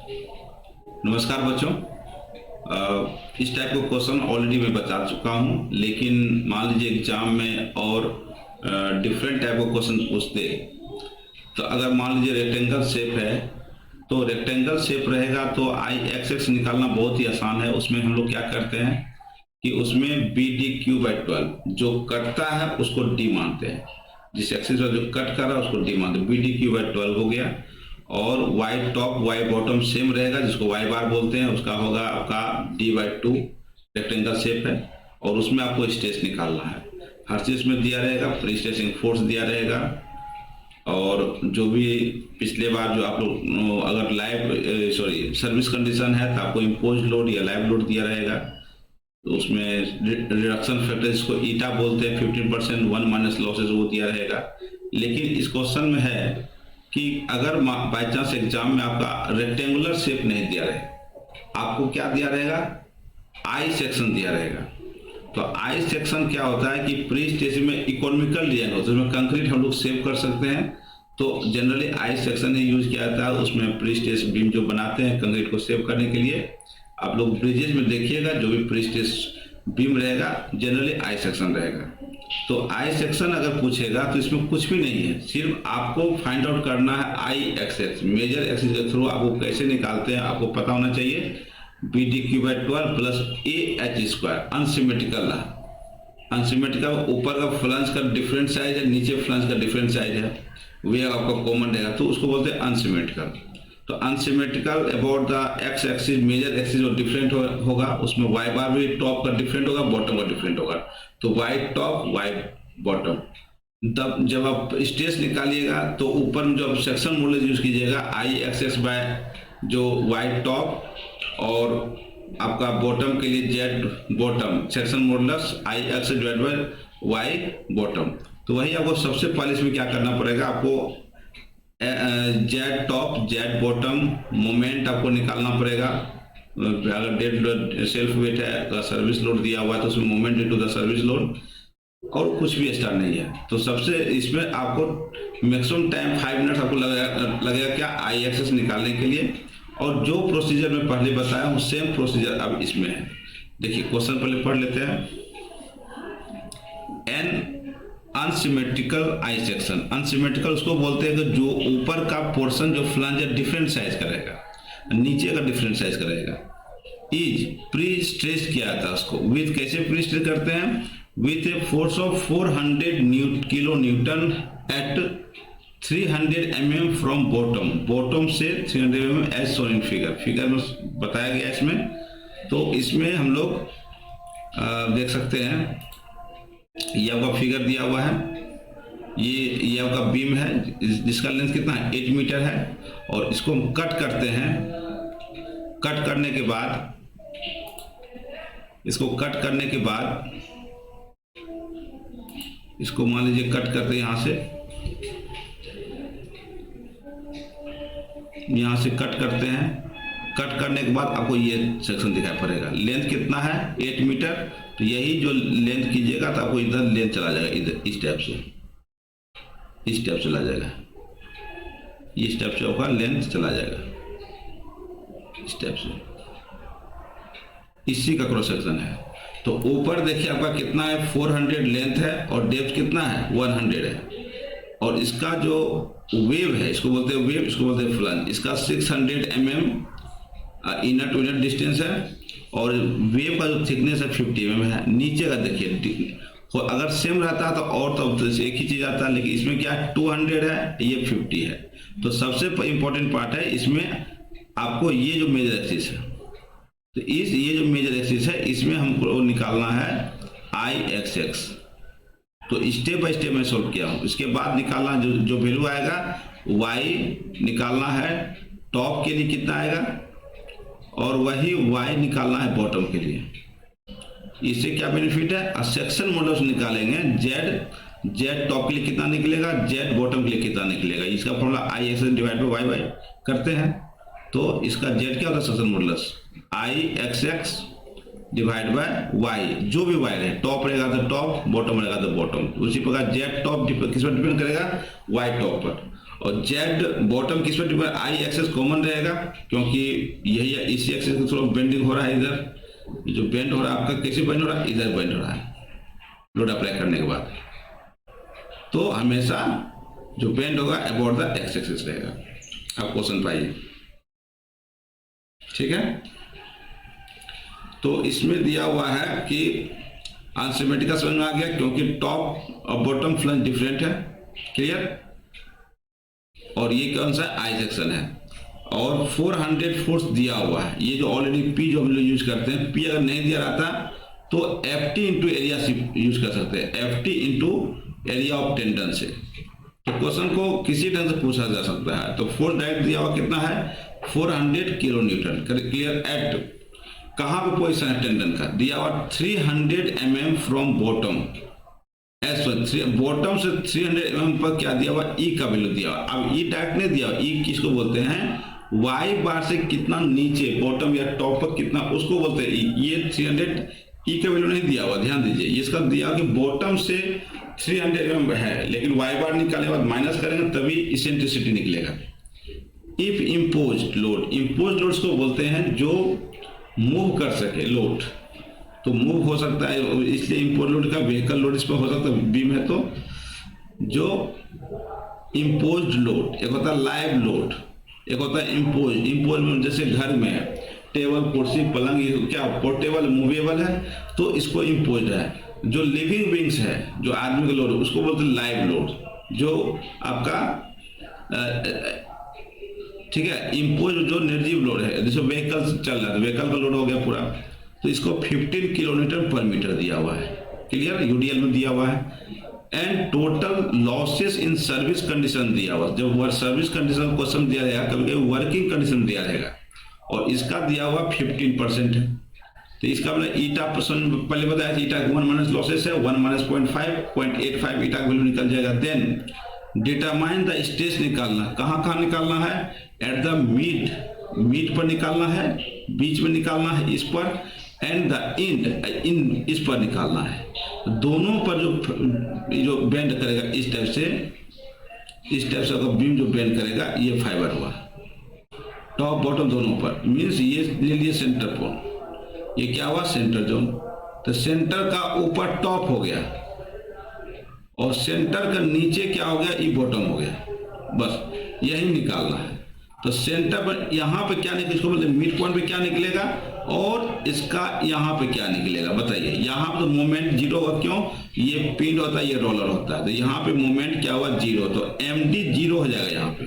नमस्कार बच्चों। इस टाइप का क्वेश्चन ऑलरेडी मैं बता चुका हूँ, लेकिन मान लीजिए एग्जाम में और डिफरेंट टाइप का क्वेश्चन पूछते, तो अगर मान लीजिए रेक्टेंगल शेप है तो रेक्टेंगल शेप रहेगा तो आई एक्स निकालना बहुत ही आसान है। उसमें हम लोग क्या करते हैं कि उसमें बी डी क्यू बाई 12 जो कटता है उसको डी मानते हैं, जिस एक्सिस पर जो कट कर रहा है उसको डी मानते हैं। बी डी क्यू बाई 12 हो गया। और Y top Y bottom same रहेगा, जिसको वाई बार बोलते हैं, उसका होगा आपका डी बाई 2। रेक्टेंगल शेप है और उसमें आपको स्ट्रेस निकालना है। हर चीज में दिया रहेगा, प्री स्ट्रेसिंग फोर्स दिया रहेगा, और जो भी पिछले बार जो आप लोग अगर लाइव सर्विस कंडीशन है तो आपको इम्पोज लोड या लाइव लोड दिया रहेगा। तो उसमें रिडक्शन फैक्टर जिसको ईटा बोलते हैं 15%, 1 माइनस लॉसेज वो दिया रहेगा। लेकिन इस क्वेश्चन में है कि अगर बाई चांस एग्जाम में आपका रेक्टेंगुलर शेप नहीं दिया रहे, आपको क्या दिया रहेगा, आई सेक्शन दिया रहेगा। तो आई सेक्शन क्या होता है कि प्री स्टेज में इकोनॉमिकल डिजाइन होता है, उसमें कंक्रीट हम लोग सेव कर सकते हैं। तो generally I section he use किया जाता है। उसमें प्री स्टेज बीम जो बनाते हैं कंक्रीट को सेव करने के लिए, आप लोग ब्रिजेज में देखिएगा जो भी प्री स्टेज बीम रहेगा जनरली आई सेक्शन रहेगा। तो आई सेक्शन अगर पूछेगा तो इसमें कुछ भी नहीं है, सिर्फ आपको फाइंड आउट करना है आई एक्सेस, मेजर एक्सिस के थ्रू आपको कैसे निकालते हैं आपको पता होना चाहिए। B D cube by 12 plus A H square unsymmetrical रहा। अनसिमेट्रिकल ऊपर का फ्लंज का डिफरेंट साइज है, नीचे फ्लंज का डिफरेंट साइज है, वे आपका कॉमन रहेगा, तो उसको बोलते हैं अनसिमेट्रिकल। तो unsymmetrical about the X axis, major axis जो डिफरेंट होगा, उसमें वाई बार भी टॉप का डिफरेंट होगा, बॉटम का डिफरेंट होगा। तो वाई टॉप वाई बॉटम। तब जब आप स्ट्रेस निकालिएगा तो ऊपर में जो आप सेक्शन मॉडुलस यूज कीजिएगा आई एक्स बाय जो वाई टॉप, और आपका बॉटम के लिए Z bottom, section modulus I X divide by Y bottom. तो वही आपको सबसे पहले इसमें क्या करना पड़ेगा, आपको Z top Z bottom moment आपको निकालना पड़ेगा। अगर डेड सेल्फ वेट है तो सर्विस लोड दिया हुआ है तो उसमें moment into the service load, और कुछ भी एक्स्ट्रा नहीं है। तो सबसे इसमें आपको मैक्सिमम टाइम 5 मिनट आपको लगेगा क्या, आई एक्सेस निकालने के लिए। और जो प्रोसीजर मैं पहले बताया हूँ सेम प्रोसीजर अब इसमें है। देखिए क्वेश्चन पहले पढ़ लेते हैं। N unsymmetrical I section, unsymmetrical उसको बोलते हैं कि जो ऊपर का पोर्शन जो फ्लंज है डिफरेंट साइज का रहेगा, नीचे का डिफरेंट साइज का रहेगा। इज प्री स्ट्रेस किया जाता है उसको विथ, कैसे प्री स्ट्रेस करते हैं, with a force of 400 kilo newton at 300 mm from bottom, bottom से 300 mm as shown in figure में बताया गया इसमें। तो इसमें हम लोग देख सकते हैं, ये आपका फिगर दिया हुआ है, ये आपका बीम है जिसका लेंथ कितना है 8 मीटर है, और इसको हम कट करते हैं। कट करने के बाद इसको इसको मान लीजिए कट करते हैं, यहाँ से कट करते हैं। कट करने के बाद आपको ये सेक्शन दिखाई पड़ेगा। लेंथ कितना है 8 मीटर, तो यही जो लेंथ कीजिएगा तो आपको इधर लेंथ चला जाएगा, इधर इस टाइप चला जाएगा, इस टाइप से होगा, लेंथ चला जाएगा इस टाइप से। इसी का क्रॉस सेक्शन है। तो ऊपर देखिए आपका कितना है 400 लेंथ है, और डेप्थ कितना है 100 है। और इसका जो वेव है, इसको बोलते हैं वेव, इसको बोलते हैं फ्लंज। इसका 600 mm inner to inner distance है, और वेव का जो थिकनेस है 50 mm है। नीचे का देखिए, अगर सेम रहता तो और तो एक ही चीज आता है, लेकिन इसमें क्या है 200 है, ये 50 है। तो सबसे इंपॉर्टेंट पार्ट है इसमें आपको ये जो मेजर एक्सिस है, तो ये जो मेजर एक्सिस है इसमें हमको निकालना है आई एक्स एक्स। तो स्टेप बाय स्टेप मैं सोल्व किया हूँ। इसके बाद निकालना जो वैल्यू आएगा वाई निकालना है, टॉप के लिए कितना आएगा, और वही वाई निकालना है बॉटम के लिए। इससे क्या बेनिफिट है, सेक्शन मॉडुलस निकालेंगे, जेड टॉप के लिए कितना निकलेगा, जेड बॉटम के लिए कितना निकलेगा। इसका formula I X divide by Y करते हैं। तो इसका जेड क्या होता है section modulus, I X X divide by Y, जो भी वाई है, टॉप रहेगा तो टॉप, बॉटम रहेगा तो बॉटम। उसी प्रकार जेड टॉप किस पर डिपेंड करेगा, वाई टॉप पर। और जेड बॉटम किस पर आई एक्सेस कॉमन रहेगा क्योंकि यही है, इसी एक्सेस के थ्रू बेंडिंग हो रहा है। इधर जो बेंड हो रहा है आपका कैसे बेंड हो रहा है, इधर बेंड हो रहा है लोड अप्लाई करने के बाद। तो हमेशा जो बेंड होगा अबाउट द एक्स एक्सिस रहेगा। आप क्वेश्चन पाइए, ठीक है। तो इसमें दिया हुआ है कि अनसिमेट्रिकल समझ में आ गया क्योंकि टॉप और बॉटम फ्लंज डिफरेंट है, क्लियर। और ये कौन सा आई सेक्शन है और 400 फोर्स दिया हुआ है। ये जो ऑलरेडी पी जो हम लोग यूज करते हैं, पी अगर नहीं दिया रहता तो F T into area use कर सकते हैं, F T into area of tendon से। तो क्वेश्चन को किसी ढंग से पूछा जा सकता है। तो फोर्स डायरेक्ट दिया हुआ कितना है 400 किलो न्यूटन, क्लियर। एट कहाँ पे पोजिशन है टेंडन का, दिया हुआ 300 mm फ्रॉम बॉटम, बॉटम से 300 mm पर क्या दिया हुआ, ई का वैल्यू दिया हुआ। अब ई डायरेक्ट नहीं दिया हुआ, ई किसको बोलते हैं, वाई बार से कितना नीचे बॉटम या टॉप पर कितना, उसको बोलते हैं ई। ये 300 ई का वैल्यू नहीं दिया हुआ, ध्यान दीजिए। इसका दिया हुआ कि बॉटम से 300 mm है, लेकिन वाई बार निकालने के बाद माइनस करेंगे तभी इसेंट्रिसिटी निकलेगा। If imposed load, imposed loads को बोलते हैं जो मूव कर सके लोड, तो मूव हो सकता है, इसलिए इम्पोज लोड का व्हीकल लोड इस पर हो सकता है, बीम है तो। जो इम्पोज्ड लोड, एक होता है लाइव लोड, एक होता है इम्पोज। इम्पोज जैसे घर में टेबल कुर्सी पलंग, ये क्या पोर्टेबल मूवेबल है तो इसको इम्पोज है। जो लिविंग बींग्स है, जो आदमी का लोड, उसको बोलते हैं लाइव लोड। जो आपका ठीक है, इम्पोज जो निर्जीव लोड है, जैसे व्हीकल चल रहा है, व्हीकल का लोड हो गया पूरा, तो इसको 15 किलोमीटर पर मीटर दिया हुआ है, क्लियर, यूडीएल में दिया हुआ है। And total losses in service condition दिया हुआ, जब सर्विस कंडीशन क्वेश्चन दिया रहेगा, कभी कभी वर्किंग कंडीशन दिया रहेगा, और इसका दिया हुआ 15% है। तो इसका मतलब ईटा परसेंट पहले बताया था, ईटा 1 माइनस लॉसेस है, 1 माइनस 0.85 ईटा वैल्यू निकल जाएगा। देन डिटरमाइन द स्ट्रेस निकालना, कहाँ कहाँ निकालना है, एट द मिड पर निकालना है, बीच में निकालना है इस पर, एंड द इन इस पर निकालना है। दोनों पर जो बेंड करेगा इस टाइप से अगर बीम जो बेंड करेगा ये फाइबर हुआ, टॉप बॉटम दोनों पर, मीन्स ये ले लिए सेंटर पॉइंट, ये क्या हुआ सेंटर जोन। तो सेंटर का ऊपर टॉप हो गया और सेंटर का नीचे क्या हो गया, ई बॉटम हो गया, बस यही निकालना है। तो सेंटर पर यहाँ पे क्या निकलेगा, इसको बोलते हैं मिड पॉइंट पे क्या निकलेगा, और इसका यहाँ पे क्या निकलेगा बताइए। यहाँ पे तो मोमेंट जीरो होगा, क्यों, ये पिन होता है, ये रोलर होता है, तो यहाँ पे मोमेंट क्या हुआ जीरो, तो एम डी जीरो हो जाएगा यहाँ पे।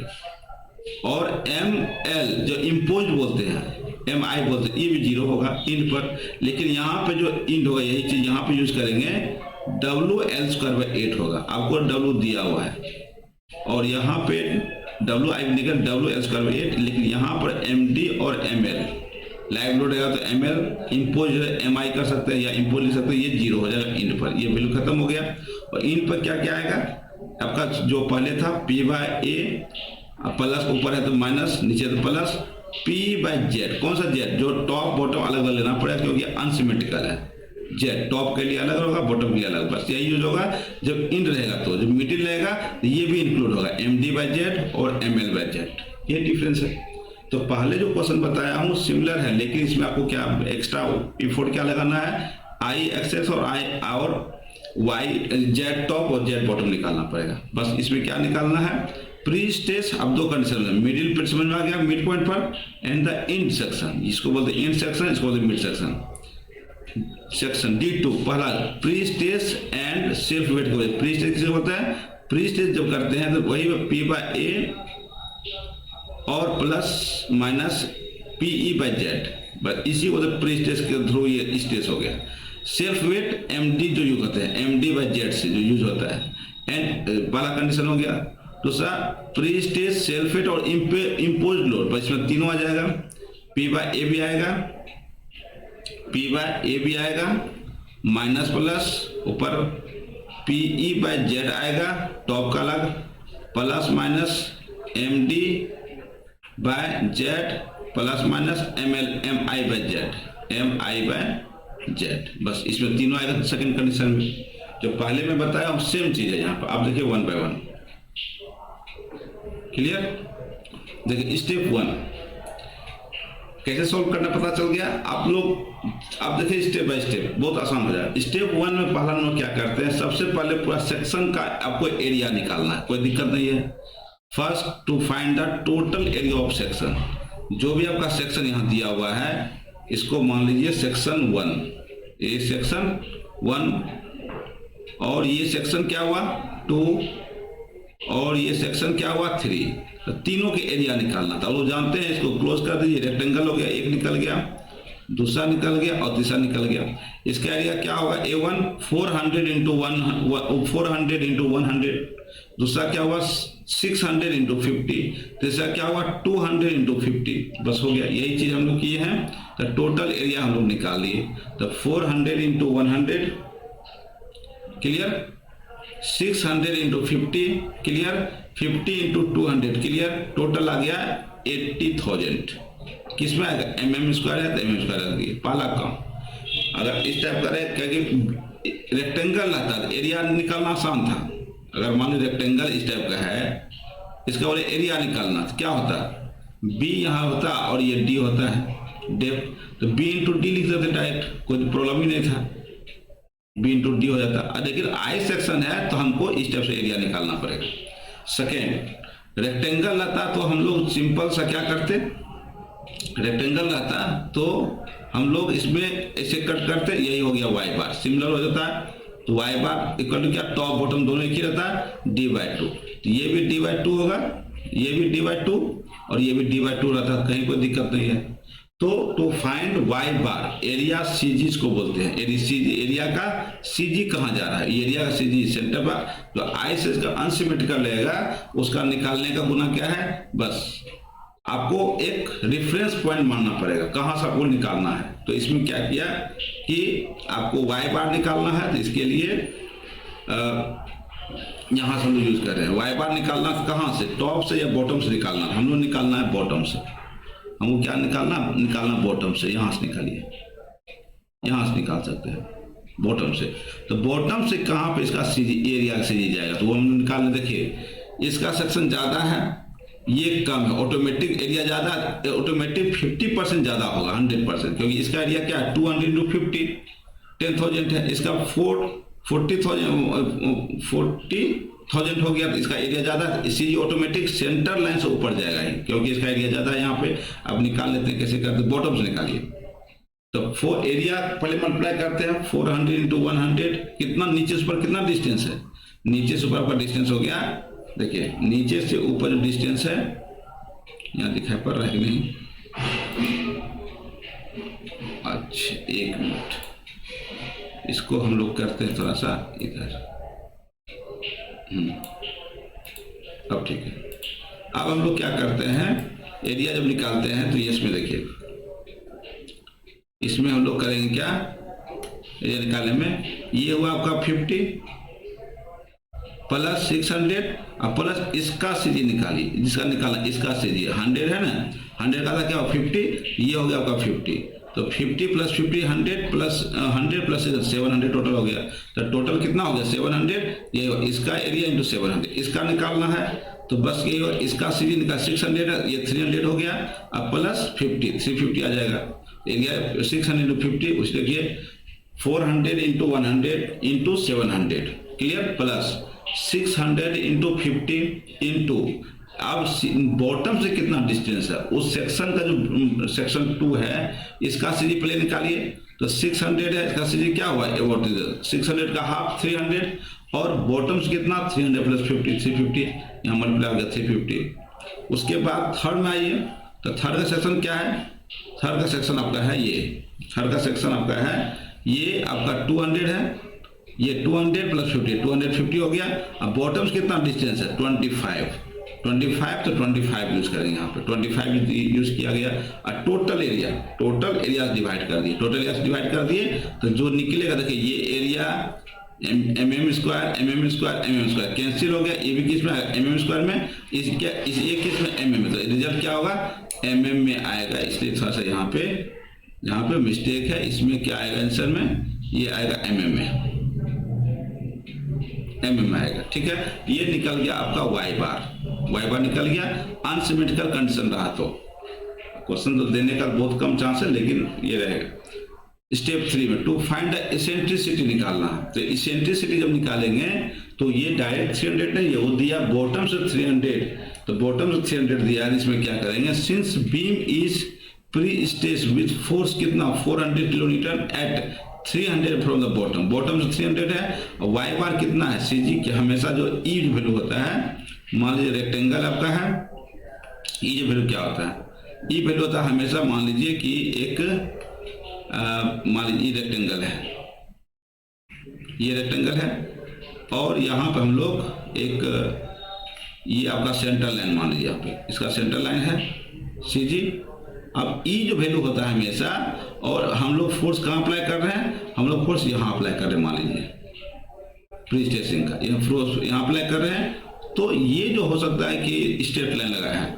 और एम एल जो इम्पोज बोलते हैं, एम आई बोलते हैं, ये भी जीरो होगा इंड पर। लेकिन यहाँ पे जो इंड होगा, यही चीज यहाँ पे यूज करेंगे, WL²/8 होगा, आपको W दिया हुआ है, और यहाँ पे WI निकल WL²/8, लेकिन यहाँ पर MD और ML लाइव लोड रहेगा, तो ML इम्पोज MI कर सकते हैं या इम्पोज ले सकते हैं, ये जीरो हो जाएगा इंड पर, ये वैल्यू खत्म हो गया। और इंड पर क्या क्या आएगा, आपका जो पहले था P/A प्लस, ऊपर है तो माइनस, नीचे तो प्लस, P/Z, कौन सा जेड, जो टॉप बॉटम अलग अलग लेना पड़ेगा क्योंकि अनसिमेट्रिकल है, जेड टॉप के लिए अलग होगा, बॉटम के लिए अलग, बस यही यूज होगा। जब इंड रहेगा तो जब मिडिल रहेगा तो ये भी इंक्लूड होगा, MD/Z और ML/Z, ये डिफरेंस है। तो पहले जो क्वेश्चन बताया हूँ सिमिलर है, लेकिन इसमें आपको क्या एक्स्ट्रा इफोर्ट क्या लगाना है, आई एक्सेस और वाई जेड टॉप और जेड बॉटम निकालना पड़ेगा। बस इसमें क्या निकालना है, प्री स्टेज। अब दो कंडीशन है, मिडिल पर समझ में आ गया, मिड पॉइंट पर, एंड द इंड सेक्शन, इसको बोलते हैं इंड सेक्शन, इसको बोलते हैं मिड सेक्शन। सेक्शन D2 पहला pre stage and self weight को, प्री स्टेज किसे बोलता है, प्री स्टेज जब करते हैं तो वही P/A और प्लस माइनस PE/Z, बस इसी को प्री स्टेज के थ्रू ये स्टेज हो गया। सेल्फ वेट MD जो यूज होता है, MD/Z से जो यूज होता है, एंड पहला कंडीशन हो गया। दूसरा प्री स्टेज, सेल्फ वेट और इम्पोज लोड, बस इसमें तीनों आ जाएगा, P/A भी आएगा, P/A भी आएगा, माइनस प्लस ऊपर PE/Z आएगा, टॉप का अलग, plus minus MD/Z plus minus MI/Z, बस इसमें तीनों आएगा सेकंड कंडीशन में। जो पहले में बताया सेम चीज है यहाँ पर, आप देखिए 1 by 1। क्लियर। देखिए स्टेप 1 कैसे सॉल्व करना पता चल गया आप लोग। आप देखिए स्टेप बाय स्टेप बहुत आसान हो जाए। स्टेप 1 में पहला हम लोग क्या करते हैं, सबसे पहले पूरा सेक्शन का आपको एरिया निकालना है, कोई दिक्कत नहीं है। First to find the total area of section. जो भी आपका सेक्शन यहाँ दिया हुआ है इसको मान लीजिए सेक्शन 1, ये सेक्शन 1 और ये सेक्शन क्या हुआ 2 और ये सेक्शन क्या हुआ 3। तो तीनों के एरिया निकालना था। वो जानते हैं, इसको क्लोज कर दीजिए। रेक्टेंगल हो गया, एक निकल गया, दूसरा निकल गया और तीसरा निकल गया। इसका एरिया क्या होगा A1 400 इंटू 100, दूसरा क्या हुआ 600 इंटू 50, तीसरा क्या हुआ 200 इंटू 50। बस हो गया, यही चीज हम लोग किए हैं। तो टोटल एरिया हम लोग निकाल लिए। तो 400 into 100 clear, 600 into 50 clear, 50 into 200 clear, total आ गया 80,000। किस में आएगा, mm स्क्वायर है तो mm स्क्वायर आ गया पहला काम। अगर इस टाइप का क्योंकि रेक्टेंगल रहता है एरिया निकालना आसान था। अगर मान लो रेक्टेंगल इस टाइप का है, इसका बोले एरिया निकालना तो क्या होता है, b यहाँ होता और ये d होता है डेप्थ, तो b इंटू डी लिख देते डायरेक्ट, कोई प्रॉब्लम ही नहीं था, b इंटू डी हो जाता। लेकिन आई सेक्शन है तो हमको इस टाइप से एरिया निकालना पड़ेगा। सेकेंड, रेक्टेंगल रहता तो हम लोग सिंपल सा क्या करते, रेक्टेंगल रहता तो हम लोग इसमें ऐसे कट करते, यही हो गया y बार, सिमिलर हो जाता है। तो y बार इक्वल टू क्या, टॉप बॉटम दोनों एक ही रहता है d/2। तो ये भी d/2 होगा, ये भी d/2 और ये भी d/2 रहता है, कहीं कोई दिक्कत नहीं है। तो to find y bar area CG को बोलते हैं। एरिया का CG कहाँ जा रहा है, एरिया का CG सेंटर पर जो आई से इसका अनसिमेट्रिकल रहेगा उसका निकालने का गुना क्या है, बस आपको एक रेफरेंस पॉइंट मानना पड़ेगा कहाँ से आपको निकालना है। तो इसमें क्या किया कि आपको y बार निकालना है, तो इसके लिए यहाँ से हम लोग यूज कर रहे हैं। y बार निकालना कहाँ से, टॉप से या बॉटम से निकालना, हम लोग निकालना है बॉटम से। हमको क्या निकालना बॉटम से। यहाँ से निकालिए, यहाँ से निकाल सकते हैं बॉटम से। तो बॉटम से कहाँ पे इसका CG एरिया का CG जाएगा, तो वो हम निकाल लें। देखिए इसका सेक्शन ज़्यादा है, ये कम है, ऑटोमेटिक एरिया ज़्यादा, ऑटोमेटिक 50% ज़्यादा होगा 100%, क्योंकि इसका एरिया क्या है 200 इंटू 50 10,000 है, इसका 40,000 हो गया। तो इसका एरिया ज़्यादा है, इसी ऑटोमेटिक सेंटर लाइन से ऊपर जाएगा ही, क्योंकि इसका एरिया ज़्यादा है। यहाँ पे अब निकाल लेते हैं, कैसे करते, बॉटम से निकालिए। तो एरिया पहले मल्टीप्लाई करते हैं 400 इंटू 100, कितना नीचे से ऊपर कितना डिस्टेंस है, नीचे से ऊपर का डिस्टेंस हो गया, देखिए नीचे से ऊपर जो डिस्टेंस है यहाँ दिखाई पड़ रहा है कि नहीं, अच्छा एक मिनट, इसको हम लोग करते हैं थोड़ा सा इधर, अब ठीक है। अब हम लोग क्या करते हैं, एरिया जब निकालते हैं तो ये इसमें देखिए, इसमें हम लोग करेंगे क्या, एरिया निकालने में ये हुआ आपका 50 प्लस 600 और प्लस इसका CG निकालिए, जिसका निकालना इसका CG 100 है ना, 100 का था क्या 50, ये हो गया आपका 50। तो 50 प्लस 50 100 प्लस 100 प्लस 700 टोटल हो गया। तो टोटल कितना हो गया 700, ये इसका एरिया इंटू 700, इसका निकालना है। तो बस ये इसका CG निकाल 600 है, ये 300 हो गया, अब प्लस 50 350 आ जाएगा, एरिया 600 इंटू 50, उस देखिए 400 into 100 into 700 clear, plus 600 into 50 into, अब बॉटम से कितना डिस्टेंस है, उस सेक्शन का जो सेक्शन 2 है इसका CG पहले निकालिए। तो 600 है, इसका CG क्या हुआ 600 का हाफ 300, और बॉटम से कितना 300 प्लस 50 350, यहाँ मल्टीप्लाई हो गया 350। उसके बाद थर्ड में आइए, तो थर्ड का सेक्शन क्या है, थर्ड का सेक्शन आपका है ये, थर्ड का सेक्शन आपका है ये आपका 200 है, ये 200 प्लस 50 250 हो गया। अब बॉटम से कितना डिस्टेंस है 25 तो 25 यूज करेंगे, यहाँ पे 25 यूज किया गया। और टोटल एरिया डिवाइड कर दिए, टोटल एरिया डिवाइड कर दिए, तो जो निकलेगा देखिए ये एरिया mm स्क्वायर कैंसिल हो गया, ये भी किस में आएगा mm स्क्वायर में, इस एक किस में mm में, तो रिजल्ट क्या होगा mm में आएगा। इसलिए थोड़ा सा यहाँ पे मिस्टेक है, इसमें क्या आएगा आंसर में, ये आएगा mm में आएगा, ठीक है। ये निकल गया आपका y बार, वाई बार निकल गया। अनसिमेट्रिकल कंडीशन रहा तो क्वेश्चन तो देने का बहुत कम चांस है, लेकिन ये रहेगा। स्टेप 3 में टू फाइंड द इसेंट्रिसिटी निकालना है। तो इसेंट्रिसिटी जब निकालेंगे तो ये डायरेक्ट 300 नहीं है, वो दिया बॉटम से 300, तो बॉटम से 300 दिया है। इसमें क्या करेंगे, since beam is pre stage with force कितना 400 kilometre at 300 from the bottom, bottom से 300 है। और वाई बार कितना है सी जी, कि हमेशा जो ई वैल्यू होता है, मान लीजिए रेक्टेंगल आपका है, ई जो वैल्यू क्या होता है, ई वैल्यू होता है हमेशा, मान लीजिए कि एक मान लीजिए रेक्टेंगल है, ये रेक्टेंगल है, और यहाँ पे हम लोग एक ये आपका सेंटर लाइन मान लीजिए, यहाँ पे इसका सेंटर लाइन है सी जी। अब ई जो वैल्यू होता है हमेशा, और हम लोग फोर्स कहाँ अप्लाई कर रहे हैं, हम लोग फोर्स यहाँ अप्लाई कर रहे हैं, मान लीजिए प्री स्टेसिंग का ये फोर्स यहाँ अप्लाई कर रहे हैं। तो ये जो हो सकता है कि स्ट्रेट लाइन लगाया है,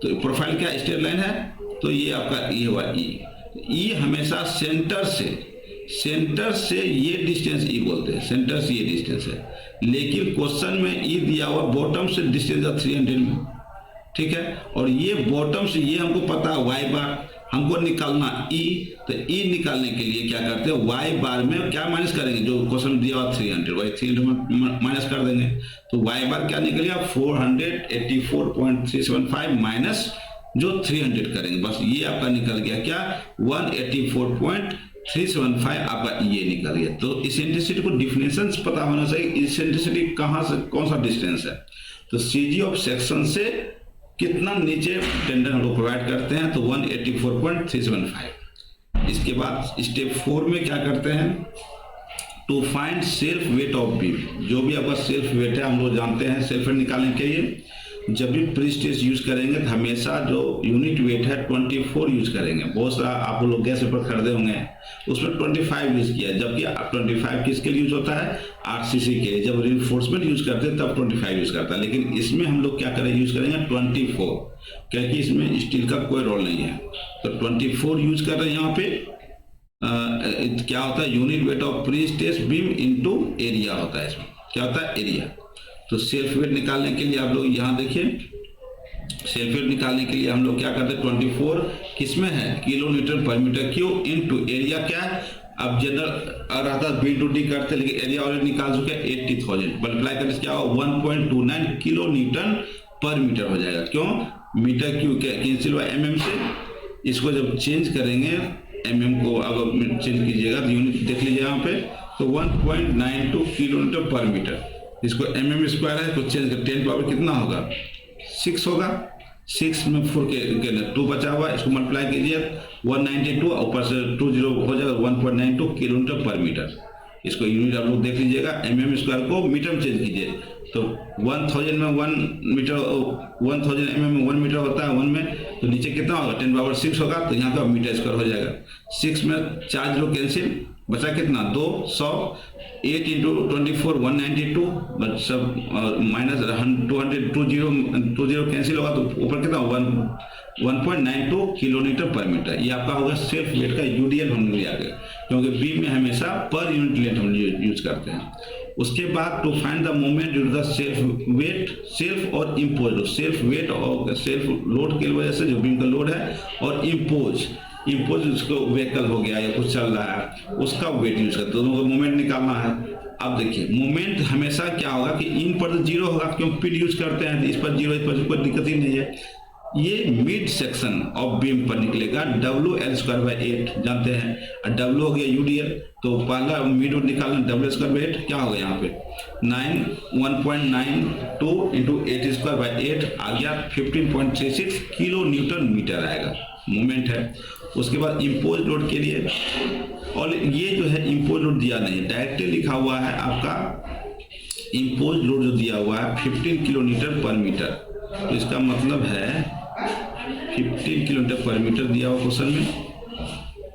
तो प्रोफाइल क्या स्ट्रेट लाइन है, तो ये आपका ये हुआ ई हमेशा सेंटर से ये डिस्टेंस ई बोलते हैं, सेंटर से ये डिस्टेंस है, लेकिन क्वेश्चन में ई दिया हुआ बॉटम से डिस्टेंस है 300 में, ठीक है। और ये बॉटम से ये हमको पता है वाई बार, हमको निकालना ई, तो ई निकालने के लिए क्या करते हैं, वाई बार में क्या माइनस करेंगे, जो क्वेश्चन दिया हुआ 300, वाई 300 में माइनस कर देंगे, तो वाई बार क्या निकलेगा 484.375 माइनस जो 300 करेंगे, बस ये आपका निकल गया क्या 184.375 आपका ये निकल गया। तो इसेंट्रिसिटी को डिफिनेशन पता होना चाहिए, इसेंट्रिसिटी कहाँ से कौन सा डिस्टेंस है, तो सीजी ऑफ सेक्शन से कितना नीचे टेंडर हम लोग प्रोवाइड करते हैं, तो 184.375। इसके बाद स्टेप 4 में क्या करते हैं, to find self weight of beam, जो भी आपका सेल्फ वेट है हम लोग जानते हैं, सेल्फ वेट निकालने के लिए जब भी प्री स्टेज यूज करेंगे तो हमेशा जो यूनिट वेट है 24 यूज करेंगे। बहुत सारा आप लोग गैस पेपर खरीदे होंगे, उसमें 25 यूज किया, जबकि 25 किसके लिए यूज होता है, आरसीसी के लिए। जब रिइंफोर्समेंट यूज करते हैं तब 25 यूज करता है, लेकिन इसमें हम लोग क्या करेंगे, यूज करेंगे 24, क्योंकि इसमें स्टील का कोई रोल नहीं है, तो 24 यूज कर रहे हैं। यहाँ पे क्या होता है, unit weight of pre stage beam into area होता है, इसमें क्या होता है एरिया। तो सेल्फ वेट निकालने के लिए आप लोग यहाँ देखिए, सेल्फ वेट निकालने के लिए हम लोग क्या करते हैं, 24 किसमें है, किलोमीटर पर मीटर क्यूब इनटू एरिया क्या है। अब जनरल रहता बी टू डी करते, लेकिन एरिया ऑलरेडी निकाल चुके 80,000, मल्टीप्लाई करने से क्या होगा 1.29 किलो न्यूटन पर मीटर हो जाएगा। क्यों, मीटर क्यूब कैंसिल हुआ एमएम से, इसको जब चेंज करेंगे एमएम को, अगर चेंज कीजिएगा तो यूनिट देख लीजिए यहाँ पे, तो 1.92 किलोमीटर पर मीटर, इसको एमएम स्क्वायर है, तो चेंज कर 10 पावर कितना होगा 6 होगा, 6 में 4 के 2 बचा हुआ, इसको मल्टीप्लाई कीजिए 192, ऊपर से 20 हो जाएगा 1.92 किलोमीटर पर मीटर। इसको यूनिट आप लोग देख लीजिएगा, एमएम स्क्वायर को मीटर में चेंज कीजिए, तो 1000 में 1 मीटर, 1000 एमएम में 1 मीटर होता है 1 में, तो नीचे कितना होगा 10 पावर 6 होगा, तो यहाँ का मीटर स्क्वायर हो जाएगा। 6 में 4 जीरो कैंसिल, बचा कितना 200, 8 इंटू 24 192, सब माइनस 200, 20 कैंसिल होगा, तो ऊपर कितना 1.92 किलोमीटर पर मीटर। ये आपका होगा सेल्फ वेट का यूडीएल हम लिया गया, क्योंकि बीम में हमेशा पर यूनिट लेंथ हम यूज करते हैं। उसके बाद to find the moment due to the self weight, self और इम्पोज, सेल्फ वेट और सेल्फ लोड की वजह से जो बीम का लोड है, और इम्पोज उसको व्हीकल हो गया या कुछ चल रहा है उसका वेट यूज करते हैं, दोनों को मोमेंट निकालना है। अब देखिए मोमेंट हमेशा क्या होगा कि इन पर तो जीरो होगा, क्यों पिड यूज करते हैं, तो इस पर जीरो, इस पर कोई दिक्कत ही नहीं है। ये मिड सेक्शन ऑफ बीम पर निकलेगा WL²/8 जानते हैं, और W हो गया UDL, तो पहला मिड निकालना WL²/8 क्या होगा यहाँ पे 1.92 इंटू 8²/8 आ गया 15.36 किलो न्यूटन मीटर आएगा, मोमेंट है। उसके बाद इम्पोज लोड के लिए, और ये जो है इम्पोज लोड दिया नहीं, डायरेक्टली लिखा हुआ है आपका इम्पोज लोड जो दिया हुआ है 15 किलो न्यूटन पर मीटर, तो इसका मतलब है 15 किलोमीटर पर मीटर दिया हुआ क्वेश्चन में,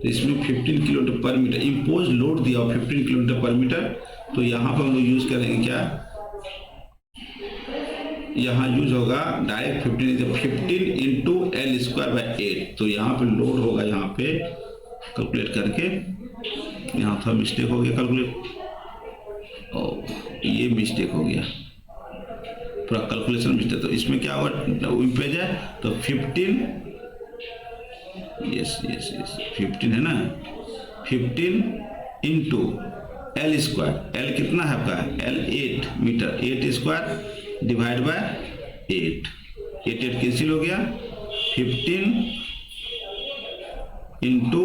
तो इसमें 15 किलोमीटर पर मीटर इम्पोज लोड दिया हुआ 15 किलोमीटर पर मीटर, तो यहाँ पर हम लोग यूज करेंगे क्या, यहाँ यूज होगा डायरेक्ट 15 इंटू L²/8, तो यहाँ पे लोड होगा, यहाँ पे कैलकुलेट करके, यहाँ था मिस्टेक हो गया कैलकुलेट, और ये मिस्टेक हो गया पूरा कैलकुलेशन मिस्टेक। तो इसमें क्या होगा, पेज है तो 15, यस 15 है ना, 15 इंटू एल स्क्वायर, एल कितना है आपका, L 8 metre, 8 square divide by 8, 8 cancel हो गया, 15 इंटू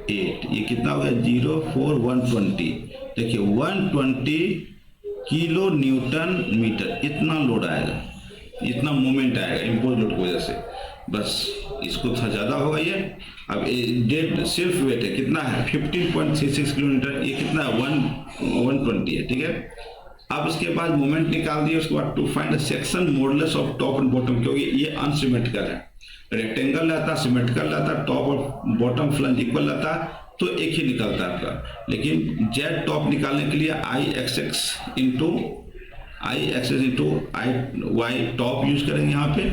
8, ये कितना हो गया 04120। देखिए 120 किलो न्यूटन मीटर इतना लोड आएगा, इतना मोमेंट आएगा इम्पोज लोड की वजह से। बस इसको थोड़ा ज़्यादा होगा ये। अब डेड सेल्फ वेट है कितना है 15.36 किलोमीटर, ये कितना है 120 है, ठीक है। अब इसके बाद मोमेंट निकाल दिए, उसके बाद to find section modulus of top and bottom, क्योंकि ये अनसिमेट्रिकल है, रेक्टेंगल रहता, सिमेट्रिकल रहता, टॉप और बॉटम फ्लंज इक्वल रहता तो एक ही निकलता है आपका। लेकिन जेड टॉप निकालने के लिए आई एक्स इंटू आई वाई टॉप यूज करेंगे, यहाँ पे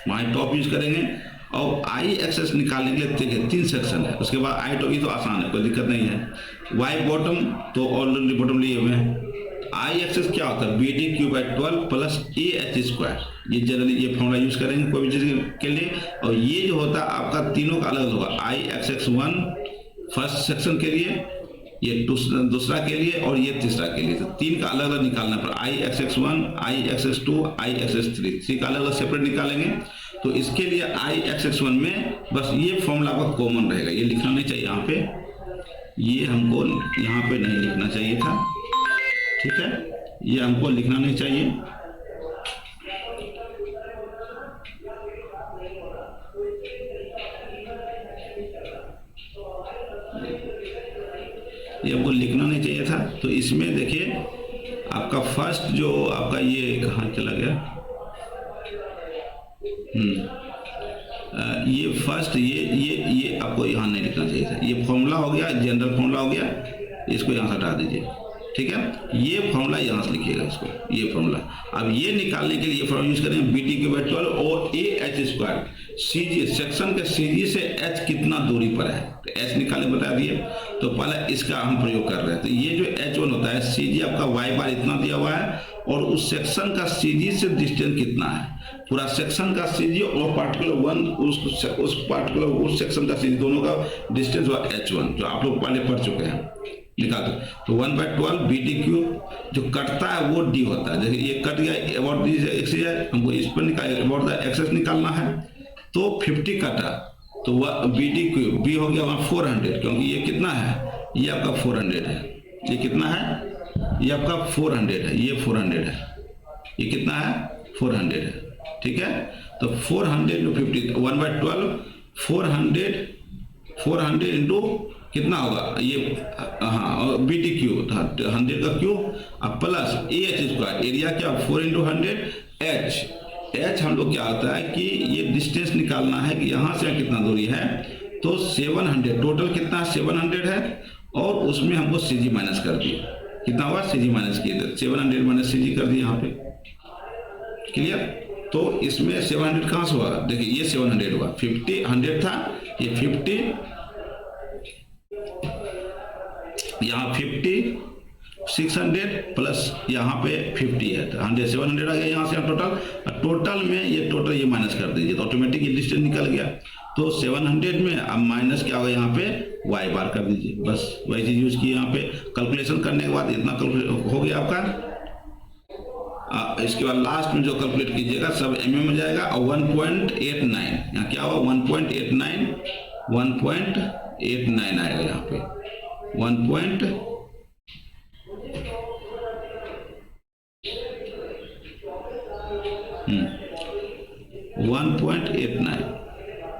वाई टॉप यूज करेंगे। और आई एक्सेस निकालने के लिए देखिए 3 सेक्शन है, उसके बाद आई टॉप, ये तो आसान है, कोई दिक्कत नहीं है। वाई बॉटम तो ऑलरेडी बॉटम लिए हुए हैं। आई एक्सेस क्या होता है, B D cube by 12 plus A H square, ये जनरली ये फॉर्मूला यूज करेंगे कोई भी चीज के लिए। और ये जो होता है आपका तीनों का अलग होगा, आई एक्स 1 फर्स्ट सेक्शन के लिए, ये दूसरा के लिए और ये तीसरा के लिए, तो 3 का अलग अलग निकालना पड़ा, आई एक्स 1, आई एक्स 2, आई एक्स 3 का अलग अलग सेपरेट निकालेंगे। तो इसके लिए आई एक्स 1 में बस ये फॉर्मूला आपका कॉमन रहेगा, ये लिखना नहीं चाहिए यहाँ पे, ये हमको यहाँ पे नहीं लिखना चाहिए था, ठीक है, ये हमको लिखना नहीं चाहिए। ये हमको लिखना नहीं चाहिए था। तो इसमें देखिए आपका फर्स्ट जो आपका ये कहाँ चला गया, ये फर्स्ट ये आपको यहाँ नहीं लिखना चाहिए था, ये फॉर्मूला हो गया, जनरल फॉर्मूला हो गया, इसको यहाँ से हटा दीजिए, ठीक है। ये फॉर्मूला यहाँ से लिखिएगा इसको, ये फॉर्मूला। अब ये निकालने के लिए फॉर्मूला यूज करेंगे बी टी क्यू बाई 12 और A H square, C G section के सी जी से एच कितना दूरी पर है, तो एच निकालने बता दिए। तो पहले इसका हम प्रयोग कर रहे हैं, तो ये जो H1 होता है, सी जी आपका वाई बार इतना दिया हुआ है और उस सेक्शन का सी जी से डिस्टेंस कितना है, पूरा सेक्शन का सी जी और पार्टिकुलर वन उस पार्टिकुलर उस सेक्शन का सी जी दोनों का डिस्टेंस हुआ H1, जो आप लोग पहले पढ़ चुके हैं, निकाल दो। तो 1/12 बी डी क्यू जो कटता है वो डी होता है, देखिए ये कट गया, अबाउट दी एक्स है, हमको इस पर निकाल अबाउट द एक्सेस निकालना है। तो 50 कटा तो वह बी डी क्यू बी हो गया वहाँ 400, क्योंकि ये कितना है, ये आपका 400 है, ये कितना है, ये आपका 400 है, ये 400 है, ये कितना है 400 है, ठीक है। तो 400 इंटू 50, 1/12 400 इंटू कितना होगा ये, हाँ बी टी क्यू 100 का Q plus A H square, area क्या 4 इंटू 100 एच हम लोग क्या होता है कि ये डिस्टेंस निकालना है कि यहाँ से कितना दूरी है, तो 700 टोटल कितना 700 है, और उसमें हमको सी जी माइनस कर दिया, कितना हुआ सी जी माइनस किए थे, 700 माइनस सी जी कर दिया यहाँ पे, क्लियर। तो इसमें 700 कहाँ से हुआ, देखिए ये 700 हुआ, 50 100 था, ये 50 यहाँ 50 600 प्लस यहाँ पे 50 है, तो 100 700 आ गया यहाँ से टोटल में ये माइनस कर दीजिए तो ऑटोमेटिक ये डिस्टेंस निकल गया। तो 700 में अब माइनस क्या होगा यहाँ पे वाई बार कर दीजिए, बस वही चीज यूज की यहाँ पे। कैलकुलेशन करने के बाद इतना कैलकुलेट हो गया आपका। इसके बाद लास्ट में जो कैलकुलेट कीजिएगा सब mm में जाएगा और 1.89 यहाँ क्या होगा 1.89 आएगा यहाँ पे 1.89